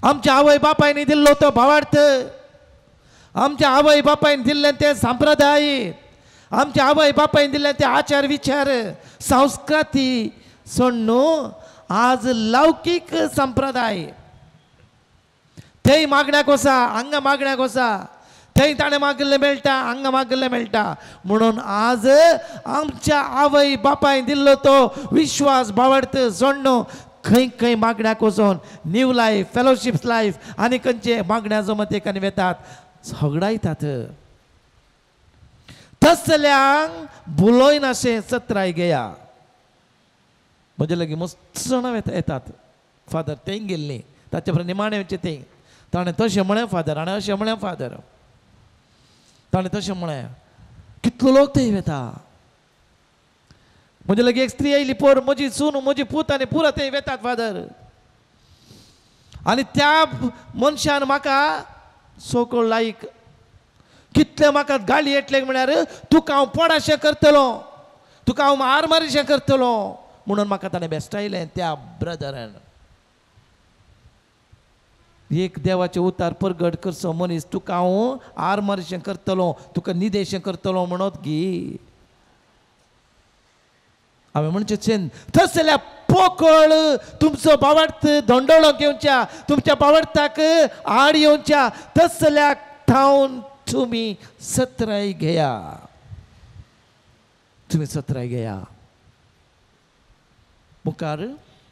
आमच्या आवय बापायनी दिल्लो तो भावार्थ आमच्या आवय बापायन दिल्लें तें संप्रदाय आमच्या आवय बापायन दिल्लें ते आचार विचार संस्कृती सोड न्हू आज लौकिक संप्रदाय थंय मागण्याक वसा हांगा मागण्याक वसा थंय ताणें मागिल्लें मेळटा हांगा मागिल्लें मेळटा म्हणून आज आमच्या आवय बापायन दिल्लो तो विश्वास भावार्थ सोडनो खंय खंय मागण्याक वचोन न्यू लायफ फेलोशिप्स लायफ आनी खंयचे मागण्या जमतेकांनी वेतात झगडायतात तसल्यांक भुलयनाशें सत्राय घेया म्हजे लागीं मस्त जाणां येतात फादर थंय गेल्लीं ताचे परस निमाणेचे थंय ताणें तशें म्हळें फादर हाणें अशें म्हळें फादर ताणें तशें म्हळें कितलो लोक थंय वेता म्हजे लागीं एक स्त्री आयली पोर म्हजी सून म्हजी पूत आनी पुरो थंय वेतात फादर आनी त्या मनशान म्हाका सोकोळ लायक कितले म्हाका गाळी येतले म्हळ्यार तुका हांव पडाशें करतलो तुका हांव मार मारीशें करतलो म्हणून म्हाका ताणें बेश्टायलें त्या ब्रदरान एक देवाचे उतार परगट करचो मनीस तुका हांव आर मारशें करतलो तुका निदेशें करतलो म्हणत गी हांवें म्हणचे तसल्या पोकळ तुमचो बावडत धोंडोळो घेवच्या तुमच्या बावडताक आड येवच्या तसल्या ठावन तुम्ही सत्राय घेया तुम्ही सत्राय घेया मुखार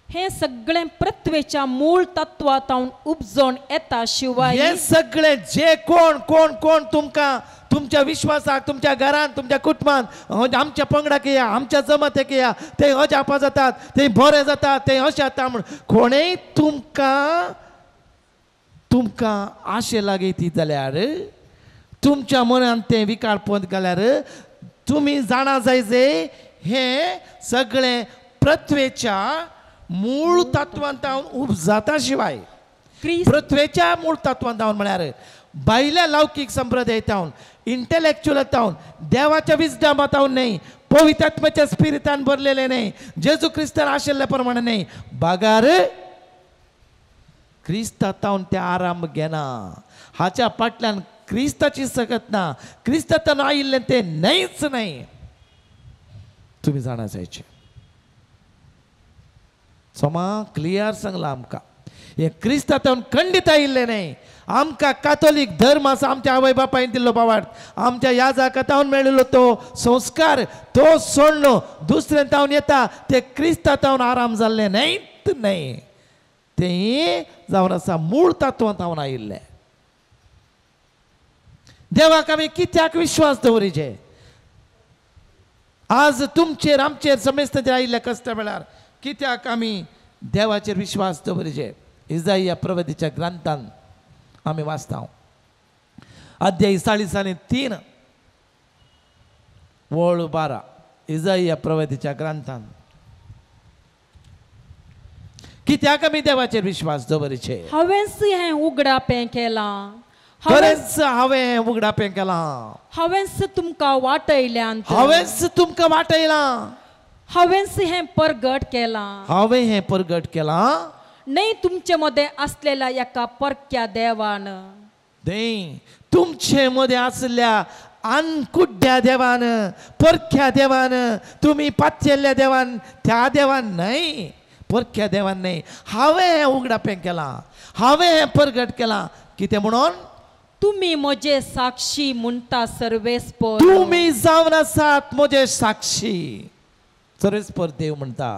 हे सगळे पृथ्वेच्या मूळ तत्वांतून उपजोन येता शिवाय हे सगळे जे कोण कोण कोण तुमकां तुमच्या विश्वासाक तुमच्या घरान तुमच्या कुटुंबान आमच्या पंगडाक या आमच्या जमातेक या ते अजापा जातात ते बरे जातात ते अशें जाता म्हण कोणेय तुमकां तुमकां आशे लागयती जाल्यार तुमच्या मनान ते विकार पद घाल्यार तुम्ही जाणा जाय जे हे सगळे पृथ्वेच्या मूळ तत्वांतावन उपजाता शिवाय पृथ्वेच्या मूळ तत्वांतावन म्हळ्यार भायल्या लौकीक संप्रदायातावन इंटेलेक्च्युअलातावन देवाच्या विजडमातावन न्ही पवित्रात्म्याच्या स्पिरितान भरलेले न्ही जेजू क्रिस्तान आशिल्ल्या प्रमाणे न्ही बागार क्रिस्तातावन ते आराम घेना हाच्या फाटल्यान क्रिस्ताची सकत ना क्रिस्तातान आयिल्लें ते न्हीच नाही तुम्ही जाणा जायचे सोमा क्लियर सांगला आमकां हे क्रिस्तातावन खंडीत आयिल्लें न्ही आमकां कातोलीक धर्म आसा आमच्या आवय बापायन दिल्लो बावाड आमच्या याजकातावन मेळिल्लो तो संस्कार तो सोडलो दुसरें तावन येता ते क्रिस्तातावन आराम जाल्ले न्हीत न्ही ते जावन आसा मूळ तत्वांतावन आयिल्ले देवाक आमी कित्याक विश्वास दवरिचे आज तुमचेर आमचेर समेस्ताचेर आयिल्ल्या कश्टा वेळार कित्याक आमी देवाचेर विश्वास दवरिचे इजाइया प्रवक्त्याच्या ग्रंथान आमी वाचता अध्याय 43 वळ 12 इजाइया प्रवक्त्याच्या ग्रंथान कित्याक आमी देवाचेर विश्वास दवरिचे हांवेंच हें उगडापें केलां खरेंच हांवें उगडापें केलां हांवेंच तुमकां वाटयल्यान हांवेंच तुमकां वाटयलां हांवेंच हें परगट केलां हांवें हें परगट केलां नाही तुमचे मध्ये असलेल्या एका परक्या देवान देय तुमचे मध्ये असलेल्या अनकुड्या देवान परक्या देवान तुम्ही पातयल्ल्या देवान त्या देवान नाही परक्या देवान नाही हांवें हें उगडापें केलां हांवें हें परगट केलां कितें म्हणून तुम्ही म्हजे साक्षी म्हणटा सर्वेस्पर तुम्ही जावन आसात म्हजे साक्षी सर्वेस्पर देव म्हणटा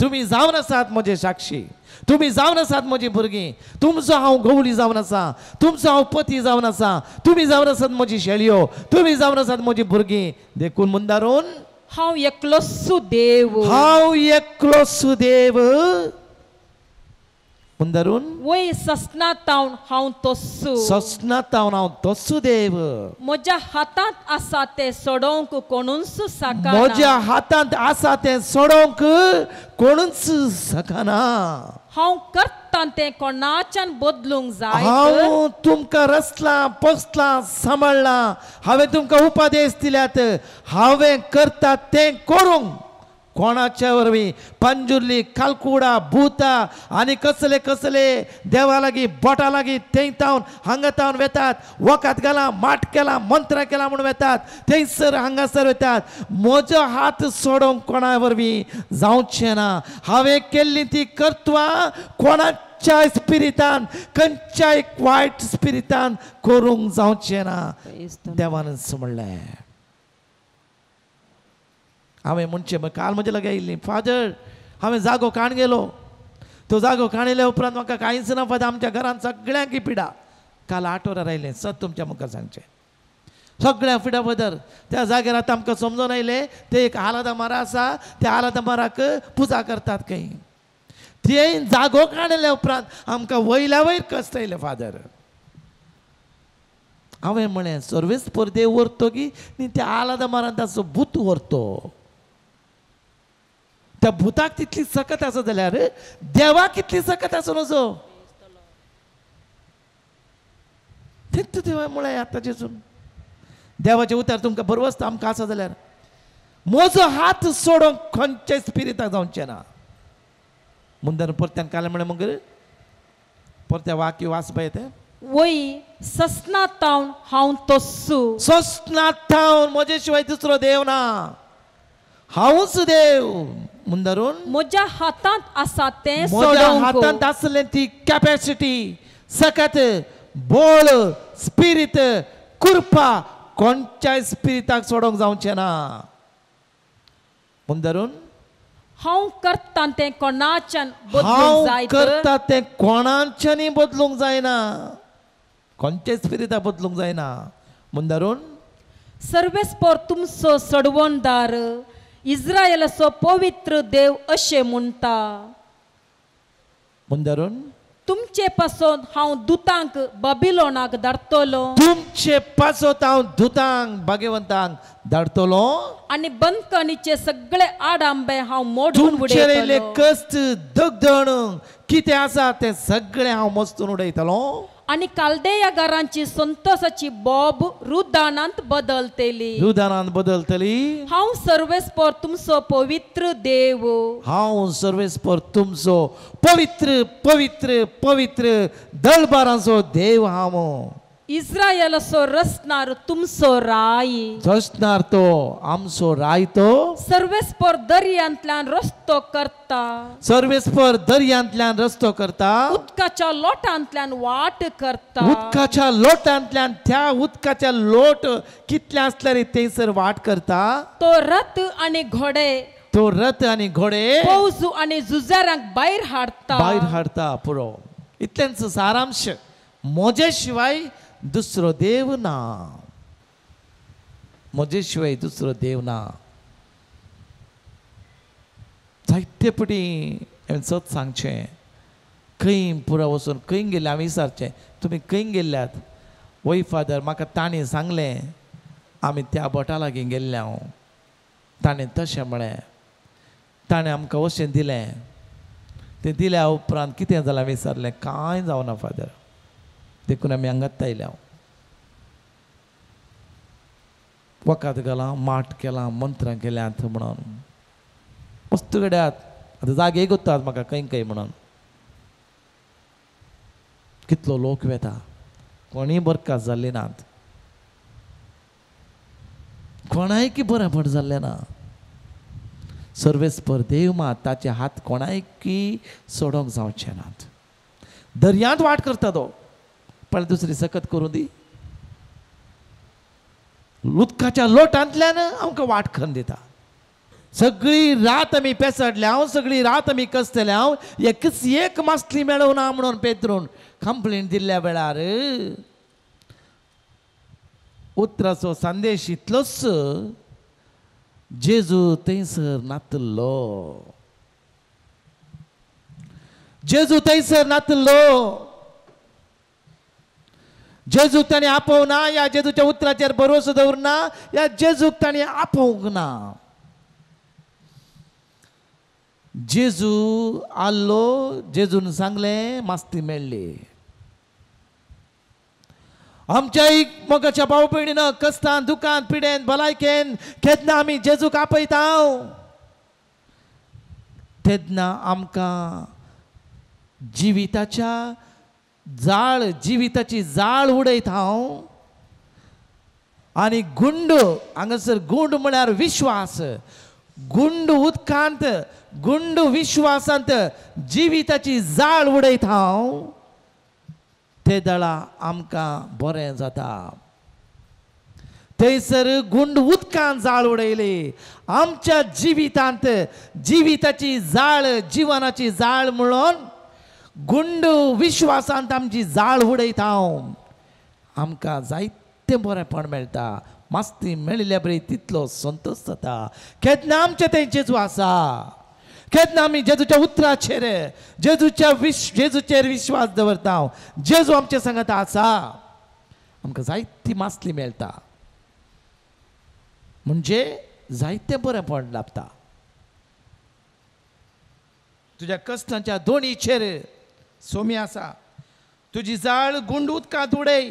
तुम्ही जावन आसात म्हजे साक्षी तुम्ही जावन आसात म्हजी भुरगीं तुमचो हांव गवळी जावन आसा तुमचो हांव पती जावन आसा तुम्ही जावन आसात म्हजी शेळयो तुम्ही जावन आसात म्हजी भुरगीं देखून मुंदारून हांव एकलोसू देव हांव एकलोसू देव मुंदारून वय ससनातावन हांव तोस्सू ससनातावन हांव तोस्सू देव म्हज्या हातांत आसा ते सोडोवंक कोणूच साकाना म्हज्या हातांत आसा ते सोडोवंक कोणूच सकाना हांव करता ते कोणाच्यान बदलूंक जाय हांव तुमकां रचलां पोसलां सांबाळलां हांवें तुमकां उपादेश दिल्यात हांवें करता तें करूंक कोणाच्या वरवीं पंजुर्ली कालकुडा भूता आनी कसले कसले देवा लागीं बोटा लागीं थंय तावन हांगा तावन वेतात वखद घाला माट केला मंत्र केला म्हणून वेतात थंयसर हांगासर वेतात म्हजो हात सोडोवंक कोणा वरवीं जावचें ना हांवें केल्ली ती कर्तवां कोणाच्या स्पिरितान खंयच्याय वायट स्पिरितान करूंक जावचें ना देवान म्हणलें हांवें म्हणचें काल म्हजे लगे आयिल्ली फादर हांवें जागो काण गेलो तो जागो काणिल्ल्या उपरांत म्हाका कांयच ना फादर आमच्या घरांत सगळ्यांक पिडा काल 8 वरां रायलें सत तुमच्या मुखार सांगचें सगळ्यांक पिडा फादर त्या जाग्यार आतां आमकां समजून आयलें ते एक आलादा मारा आसा त्या आलादा माराक पुजा करतात खंय ते जागो काणिल्ल्या उपरांत आमकां वयल्या वयर कश्ट आयले फादर हांवें म्हळें सर्वेस्पर देव व्हरतो की न्ही त्या आलादा मारांत ताचो भूत व्हरतो त्या भुताक तितली सकत आसा जाल्यार देवाक कितली सकत आसा नजो तेच देवा म्हळें आतांचेसून देवाचें उतार तुमकां बरो आसता आमकां आसा जाल्यार म्हजो हात सोडोंक खंयच्याय स्पिरिताक जावचें ना मुंदर परत्यान कालें म्हळें मगर परत्या वाक्य वाच पळय तें वय ससनातावन हांव तोस्सू ससनातावन म्हजे शिवाय दुसरो देव ना हांवूच देव म्हूण धरून म्हज्या हातांत आसा तें म्हज्या सोडोवंक हातांत आसलें ती कॅपॅसिटी सकत बोळ स्पिरीट कृपा कोणच्याय स्पिरिताक सोडोंक जावचें ना म्हूण धरून हांव करता तें कोणाच्यान बदलूंक हांव जाय करता तें कोणाच्यानी बदलूंक जायना कोणच्याय स्पिरिताक बदलूंक जायना म्हूण धरून सर्वेस्पर तुमचो सडवणदार इस्रायेलाचो पवित्र देव अशें म्हणटा म्हूण धरून तुमचे पासून हांव दुतांक बाबिलोनाक धाडटलो तुमचे पासत हांव दुतांक भाग्यवंतांक धाडटलो आनी बंदकणीचे सगळे आडांबे हांव मोडून तुमचेले उडयतलो कश्ट दगदण कितें आसा तें सगळें हांव मस्तून उडयतलो आनी कालदेयागारांची संतोषाची बोब रुदानांत बदलतली रुदानांत बदलतली हांव सर्वेस्पर तुमचो पवित्र देव हांव सर्वेस्पर तुमचो पवित्र पवित्र पवित्र दळबारांचो देव हांव इस्रायेलाचो रचणार तुमचो राय रचणार तो आमचो राय तो सर्वेस्पर दर्यांतल्यान रस्तो करता सर्वेस्पर दर्यांतल्यान रस्तो करता उदकाच्या लोटांतल्यान वाट करता उदकाच्या लोटांतल्यान त्या उदकाच्या लोट कितले आसल्यार थंयसर वाट करता तो रथ आनी घोडे तो रथ आनी घोडे फौज आनी झुजारांक भायर हाडता पुरो इतल्यांच सारांश म्हजे शिवाय दुसरो देव ना म्हजे शिवाय दुसरो देव ना जायते पटी हांवें सत सांगचें खंय पुरो वचून खंय गेले हांवें विचारचें तुमी खंय गेल्ल्यात वय फादर म्हाका ताणें सांगलें आमी त्या बोटा लागीं गेल्ले हांव ताणें तशें म्हळें ताणें आमकां अशें दिलें तें दिल्या उपरांत कितें जालां विचारलें कांय जावना फादर देखून आमी हांगात आयले हांव वखद घालां माट केलां मंत्रां केल्यांत म्हणून मस्त गड्यात आतां जागे गोत्तात म्हाका खंय खंय म्हणून कितलो लोक वेता कोणीय बरकास जाल्ली नात कोणायकी बरेंपण जाल्लें ना सर्वेस्पर देव मात ताचे हात कोणायकी सोडोंक जावचे नात दर्यांत वाट करता तो पण दुसरी सकत करूं दी उदकाच्या लोटांतल्यान आमकां वाट करून दिता सगळी रात आमी पेसडले हांव सगळी रात आमी कसतले हांव एकच एक मासली मेळोवना म्हणून पेत्रून कंप्लेंट दिल्ल्या वेळार उतराचो संदेश इतलोच जेजू थंयसर नातल्लो जेजू थंयसर नातल्लो जेजूक ताणें आपोवना या जेजूच्या उतराचेर भरोसो दवरना या जेजूक ताणें आपोवंक ना जेजू आल्लो जेजून सांगलें मास्ती मेळ्ळी आमच्या मोगाच्या भाव भयणीन कस्तान दुखान पिडेन भलायकेन केन्ना आमी जेजूक आपयता तेन्ना आमकां जिविताच्या जिविताची जाळ उडयत हांव आनी गुंड हांगासर गुंड म्हळ्यार विश्वास गुंड उदकांत गुंड विश्वासांत जिविताची जाळ उडयत हांव ते दळा आमकां बरें जाता थंयसर गुंड उदकांत जाळ उडयली आमच्या जिवितांत जिविताची जाळ जिवनाची जाळ म्हणून गुंड विश्वासांत आमची जाळ उडयता हांव आमकां जायतें बरेंपण मेळटा मास्ती मेळिल्ल्या बरी तितलो संतोश जाता केन्ना आमचें थंय जेजू आसा केन्ना आमी जेजूच्या उतराचेर जेजूचेर विश्वास दवरता हांव जेजू आमचे सांगता आसा आमकां जायती मास्ती मेळटा म्हणजे जायतें बरेंपण लाभता तुज्या कश्टांच्या दोणीचेर सोमी आसा तुजी जाळ गुंड उदकांत उडय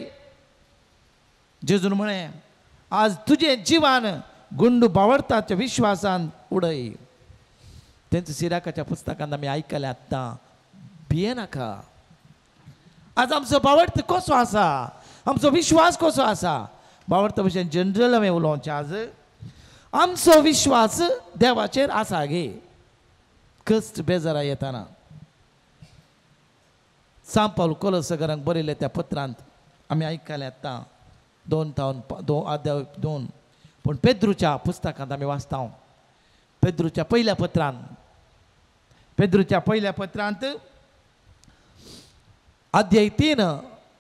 जेजून म्हळें आज तुजें जिवान गुंड बावडताच्या विश्वासान उडय तेंच सिराकाच्या पुस्तकांत आमी आयकलें आतां भियेनाका आज आमचो बावडतो कसो आसा आमचो विश्वास कसो आसा बावडता भशेन जनरल हांवें उलोवचें आज आमचो विश्वास देवाचेर आसा गे कस्ट बेजारा येताना सांत पावल कोलोसकारांक बरयले त्या पत्रांत आमी आयकले आतां 2:2 पूण पेद्रूच्या पुस्तकांत आमी वाचता पेद्रूच्या पयल्या पत्रांत अध्याय 3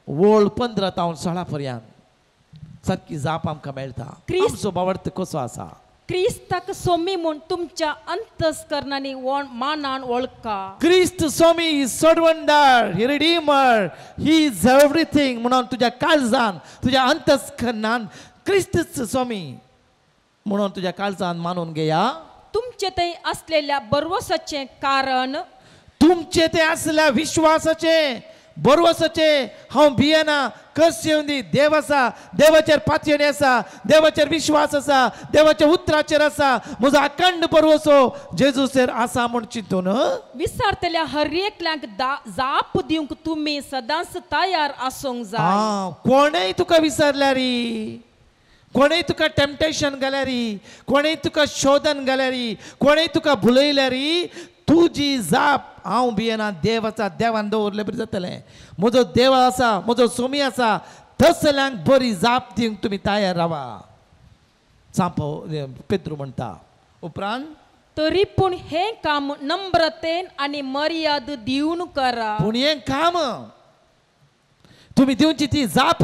वोळ 15-16 पर्यंत सारकी जाप आमकां मेळटा. आमचो भावार्थ कसो आसा? क्रिस्ताक सोमी म्हूण तुमच्या अंतस्करणांनी मानान वळखा. क्रिस्त स्वामी ही सोडवणदार, ही रिडीमर, ही इज एवरीथिंग म्हणून तुझ्या काळजान तुझ्या अंतस्करणान क्रिस्त स्वामी म्हणून तुझ्या काळजान मानून घेया. तुमचे ते असलेल्या बरवसाचे कारण तुमचे ते असलेल्या विश्वासाचे बरवसाचे हांव भियेना. कस येवन दी देव आसा, देवाचेर पातयेणी आसा, देवाचेर विश्वास आसा, देवाच्या उतराचेर आसा, म्हजो अखंड बरवसो जेजूचेर आसा म्हूण चिंतून विसरतल्या हर एकल्यांक जाप दिवंक तुम्ही सदांच तयार आसूंक जाय. कोणेय तुका विसरल्यारी, कोणेय तुका टेम्पटेशन घाल्यारी, कोणेय तुका शोधन घाल्यारी, कोणेय तुका भुलयल्यारी तुजी जाप हांव भियेना. देव आसा, देवान दवरले बरी जातलें. म्हजो देव आसा, म्हजो सोमी आसा, तसल्यांक बरी जाप दिवंक तुमी तयार रावा पेद्रू म्हणटा. उपरांत तरी पूण हे काम नम्रतेन आणि मर्याद दिवन करा. पूण हें काम तुमी दिवची ती जाप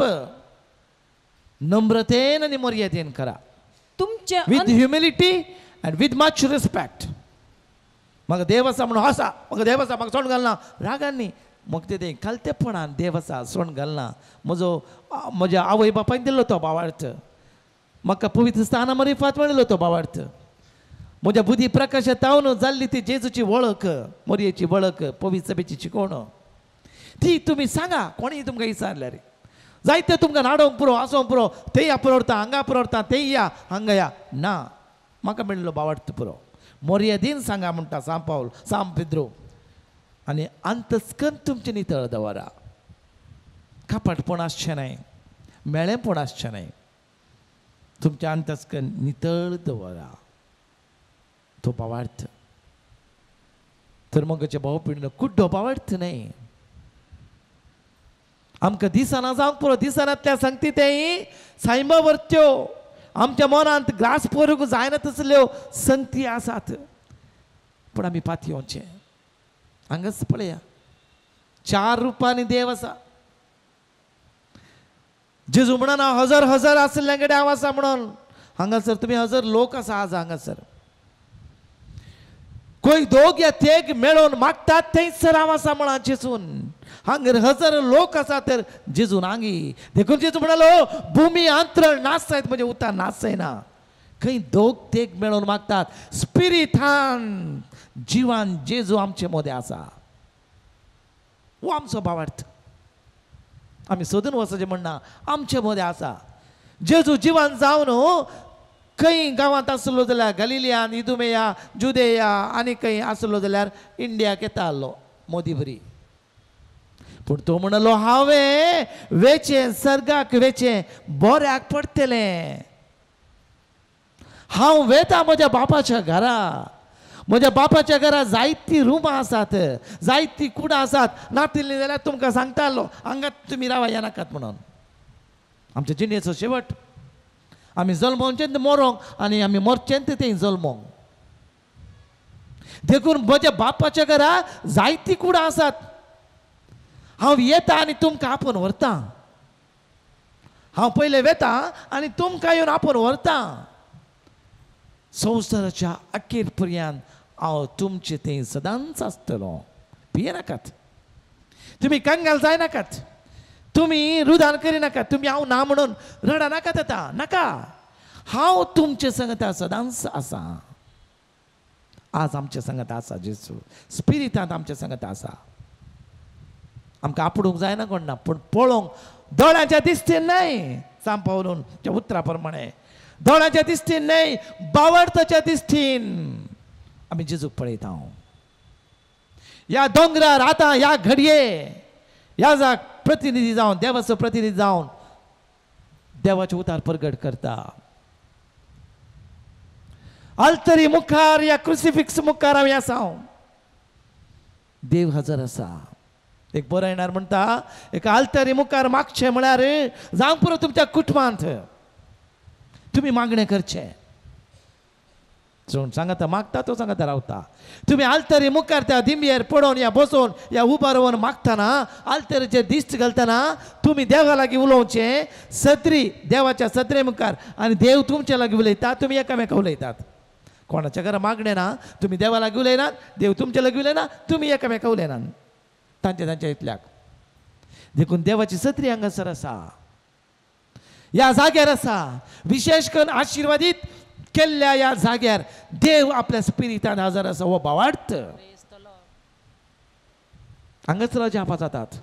नम्रतेन आनी मर्यादेन करा. तुमचे with humility and with much respect. म्हाका देव आसा म्हणून आसा, म्हाका देव आसा, म्हाका सोंड घालना रागान न्ही. म्हाका ते कालतेपणान देव आसा सोंड घालना. म्हज्या आवय बापायन दिल्लो तो भावार्थ. म्हाका पवित्र स्थाना मरिफात मेळिल्लो तो भावार्थ. म्हज्या बुद्धी प्रकाशांतावन जाल्ली ती जेजूची वळख, मोरयेची वळख, पवित्र सभेची शिकवण ती तुमी सांगा. कोणीय तुमकां विचारल्यार जायते तुमकां नाडोवंक पुरो, आसोवंक पुरो, तें या परवडता, हांगा परवडता, तें या हांगा या ना. म्हाका मेळिल्लो भावार्थ पुरो मर्यादेन सांगा म्हणटा सांत पेद्रू. आनी अंतस्कन तुमचे नितळ दवरा. कपटपण आसचें न्हय, मेळेपण आसचें न्हय. तुमचें अंतस्कन नितळ दवरा. तो भावार्थ तर मगचे भाव पिढीन कुड्डो भावार्थ न्हय. आमकां दिसना जावंक पुरो, दिसनांतल्या संगती तेय सायंबा वर्त्यो आमच्या मनांत ग्रास परूंक जायना तसल्यो संगती आसात. पूण आमी पातयेवचे. हांगाच पळया 4 रुपांनी देव आसा. जेजू म्हणून हांव हजार आसल्या कडेन हांव आसा म्हणून. हांगासर तुमी 1000 लोक आसा आज हांगासर. कोई दोग या तेग मेळोन मागतात थंयसर हांव आसा म्हणून जेजून. हांगर 1000 लोक आसा तर जेजून हांगी. देखून जेजू म्हणालो भुमी अंतरण नासयत म्हणजे उतार नासयना. खंय दोग तेग मेळोन मागतात स्पिरितान जिवान जेजू आमचे मदें आसा. हो आमचो भावार्थ. आमी सोदून वचचें म्हणना, आमचे मदें आसा. जेजू जिवान जावन खंय गांवांत आसलो जाल्यार गलिलियान, इदुमेया, जुदेया आनी खंय आसलो जाल्यार इंडियाक येता आसलो मोदी बरी. पूण तो म्हणलो हांवें वेचें सर्गाक वेचें बऱ्याक पडटलें. हांव वेता म्हज्या बापाच्या घरा. म्हज्या बापाच्या घरा जायतीं रुमां आसात, जायतीं कुडां आसात. नातिल्लीं जाल्यार तुमकां सांगतालो हांगात तुमी रावा येनाकात म्हणून. आमच्या जिणेचो शेवट आमी जल्मोवचें मरोंक आनी आमी मरचें तें जल्मोंक. देखून म्हज्या बापाच्या घरा जायतीं कुडां आसात. हांव येता आनी तुमकां आपोवन व्हरता. हांव पयलें वेता आनी तुमकां येवन आपोवन व्हरता. संवसाराच्या अखेर पर्यंत हांव तुमचे थंय सदांच आसतलो. भियेनाकात, तुमी कंगाल जायनाकात, तुमी रुदान करिनाकात, तुमी हांव ना म्हणून रडनाकात आतां. नाका, हांव तुमचे संगत सदांच आसा. आज आमचे संगत आसा जेजू. स्पिरितांत आमचे संगत आसा. आमकां आपणूक जायना कोण ना, पूण पळोवंक दोळ्याच्या दिश्टीन न्हय. सांत पावलाच्या उतरा प्रमाणे दोळ्याच्या दिश्टीन न्हय, बावर्थाच्या दिश्टीन आमी जेजूक पळयता. ह्या दोंगरार आतां ह्या घडये ह्या जाग प्रतिनिधी जावन, देवाचो प्रतिनिधी जावन देवाचे उतार प्रगट करता. आल्तरी मुखार या क्रुसिफिक्स मुखार हांव आसां देव हजर आसा एक बरयणार म्हणटा एक आल्तरी मुखार मागचें म्हळ्यार जावं पुरो तुमच्या कुटुंबांत तुम्ही मागणें करचें सांगता मागता तो सांगता रावता तुम्ही आल्तरी मुखार त्या दिंबयेर पडोवन या बसोवन या उबा रावन मागतना आल्तरीचेर दिश्ट घालतना तुम्ही देवा लागीं उलोवचें सत्री देवाच्या सत्रे मुखार आनी देव तुमच्या लागीं उलयता तुम्ही एकामेका उलयतात कोणाच्या घरा मागणें ना तुम्ही देवा लागीं उलयनात देव तुमच्या लागीं उलयना तुम्ही एकामेका उलयनात तांच्या इतल्याक देखून देवाची सत्री हांगासर आसा या जाग्यार आसा विशेष करून आशिर्वादीत केल्ल्या या जाग्यार देव आपल्या स्पिरितान हजर आसा हो भावार्थ हांगासर जावपा जातात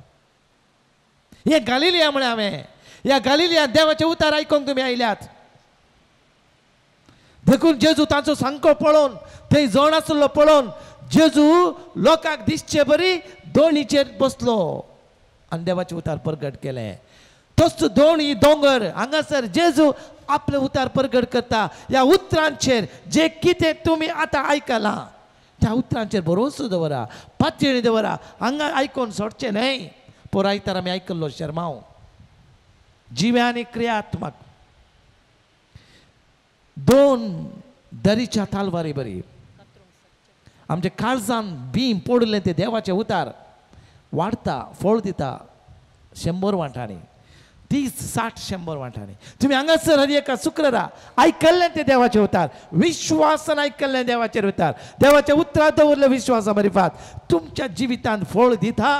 हे गालिलिया म्हळ्यार हांवें ह्या गालिलिया देवाचे उतार आयकोंक तुमी आयल्यात देखून जेजू तांचो सांको पळोवन थंय जण आसलो पळोवन जेजू लोकांक दिसचे बरी दोणीचेर बसलो आनी देवाचे उतार प्रगट केले तोच दोणी दोंगर हांगासर जेजू आपले उतार प्रगट करता ह्या उतरांचेर जे कितें तुमी आतां आयकलां त्या उतरांचेर भरोसो दवरा पातयेणी दवरा हांगा आयकोन सोडचें न्हय पुरायतार आमी आयकल्लो शर्माव जिवे आनी क्रियात्मक दोन दरीच्या तालवारी बरी आमच्या काळजान बीं पडलें ते देवाचे उतार वाडता फळ दिता 100 वांटांनी 30-60-100 वांटांनी तुम्ही हांगासर हरी एका शुक्रारा आयकल्लें ते देवाचे उतार विश्वासान आयकल्लें देवाचेर उतार देवाच्या उतरार दवरले विश्वासा बरीफात तुमच्या जिवितांत फळ दिता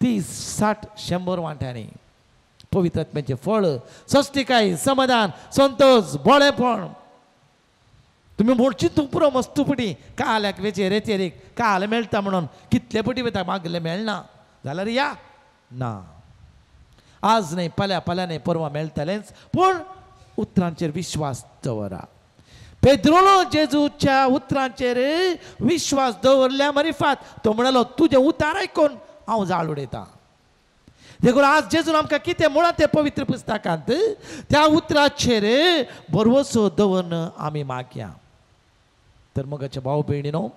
30-60-100 वांट्यांनी पवित्र आत्म्याचे फळ सस्तिकाय समाधान संतोष बोळेपण तुम्ही म्हणची तूं पुरो मस्तुपटी काल्याक वेचे रेचेरीक काल मेळटा म्हणून कितले पटी वता मागले मेळना जाल्यार या ना आज नाही पल्या नाही परवा मेळटलेंच पूण उतरांचेर विश्वास दवरा पेद्रोलो जेजूच्या उतरांचेर विश्वास दवरल्या मरिफात तो म्हणालो तुझे उतार आयकोन हांव जाळ उडयतां देखून आज जेजून आमकां कितें म्हणा ते पवित्र पुस्तकांत त्या उतराचेर भरवोसो दवरन आमी मागया तर मगाचे भाव भयणीनो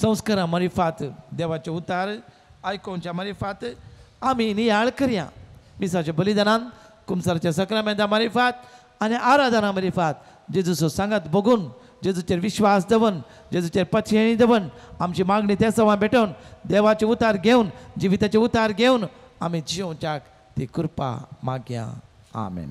संस्कारा मरिफात देवाचे उतार आयकोवच्या मरिफात आमी नियाळ करया मिसाच्या बलिदानान कुमसारच्या सक्रामेंता मरिफात आनी आराधना मरिफात जेजूचो सांगात बघून जेजूचेर विश्वास दवन जेजूचेर पछेणी दवन आमची मागणी त्या सवा भेटोवन देवाचे उतार घेवन जिविताचे उतार घेवन आमी जिवच्याक ती कृपा मागया आमेन.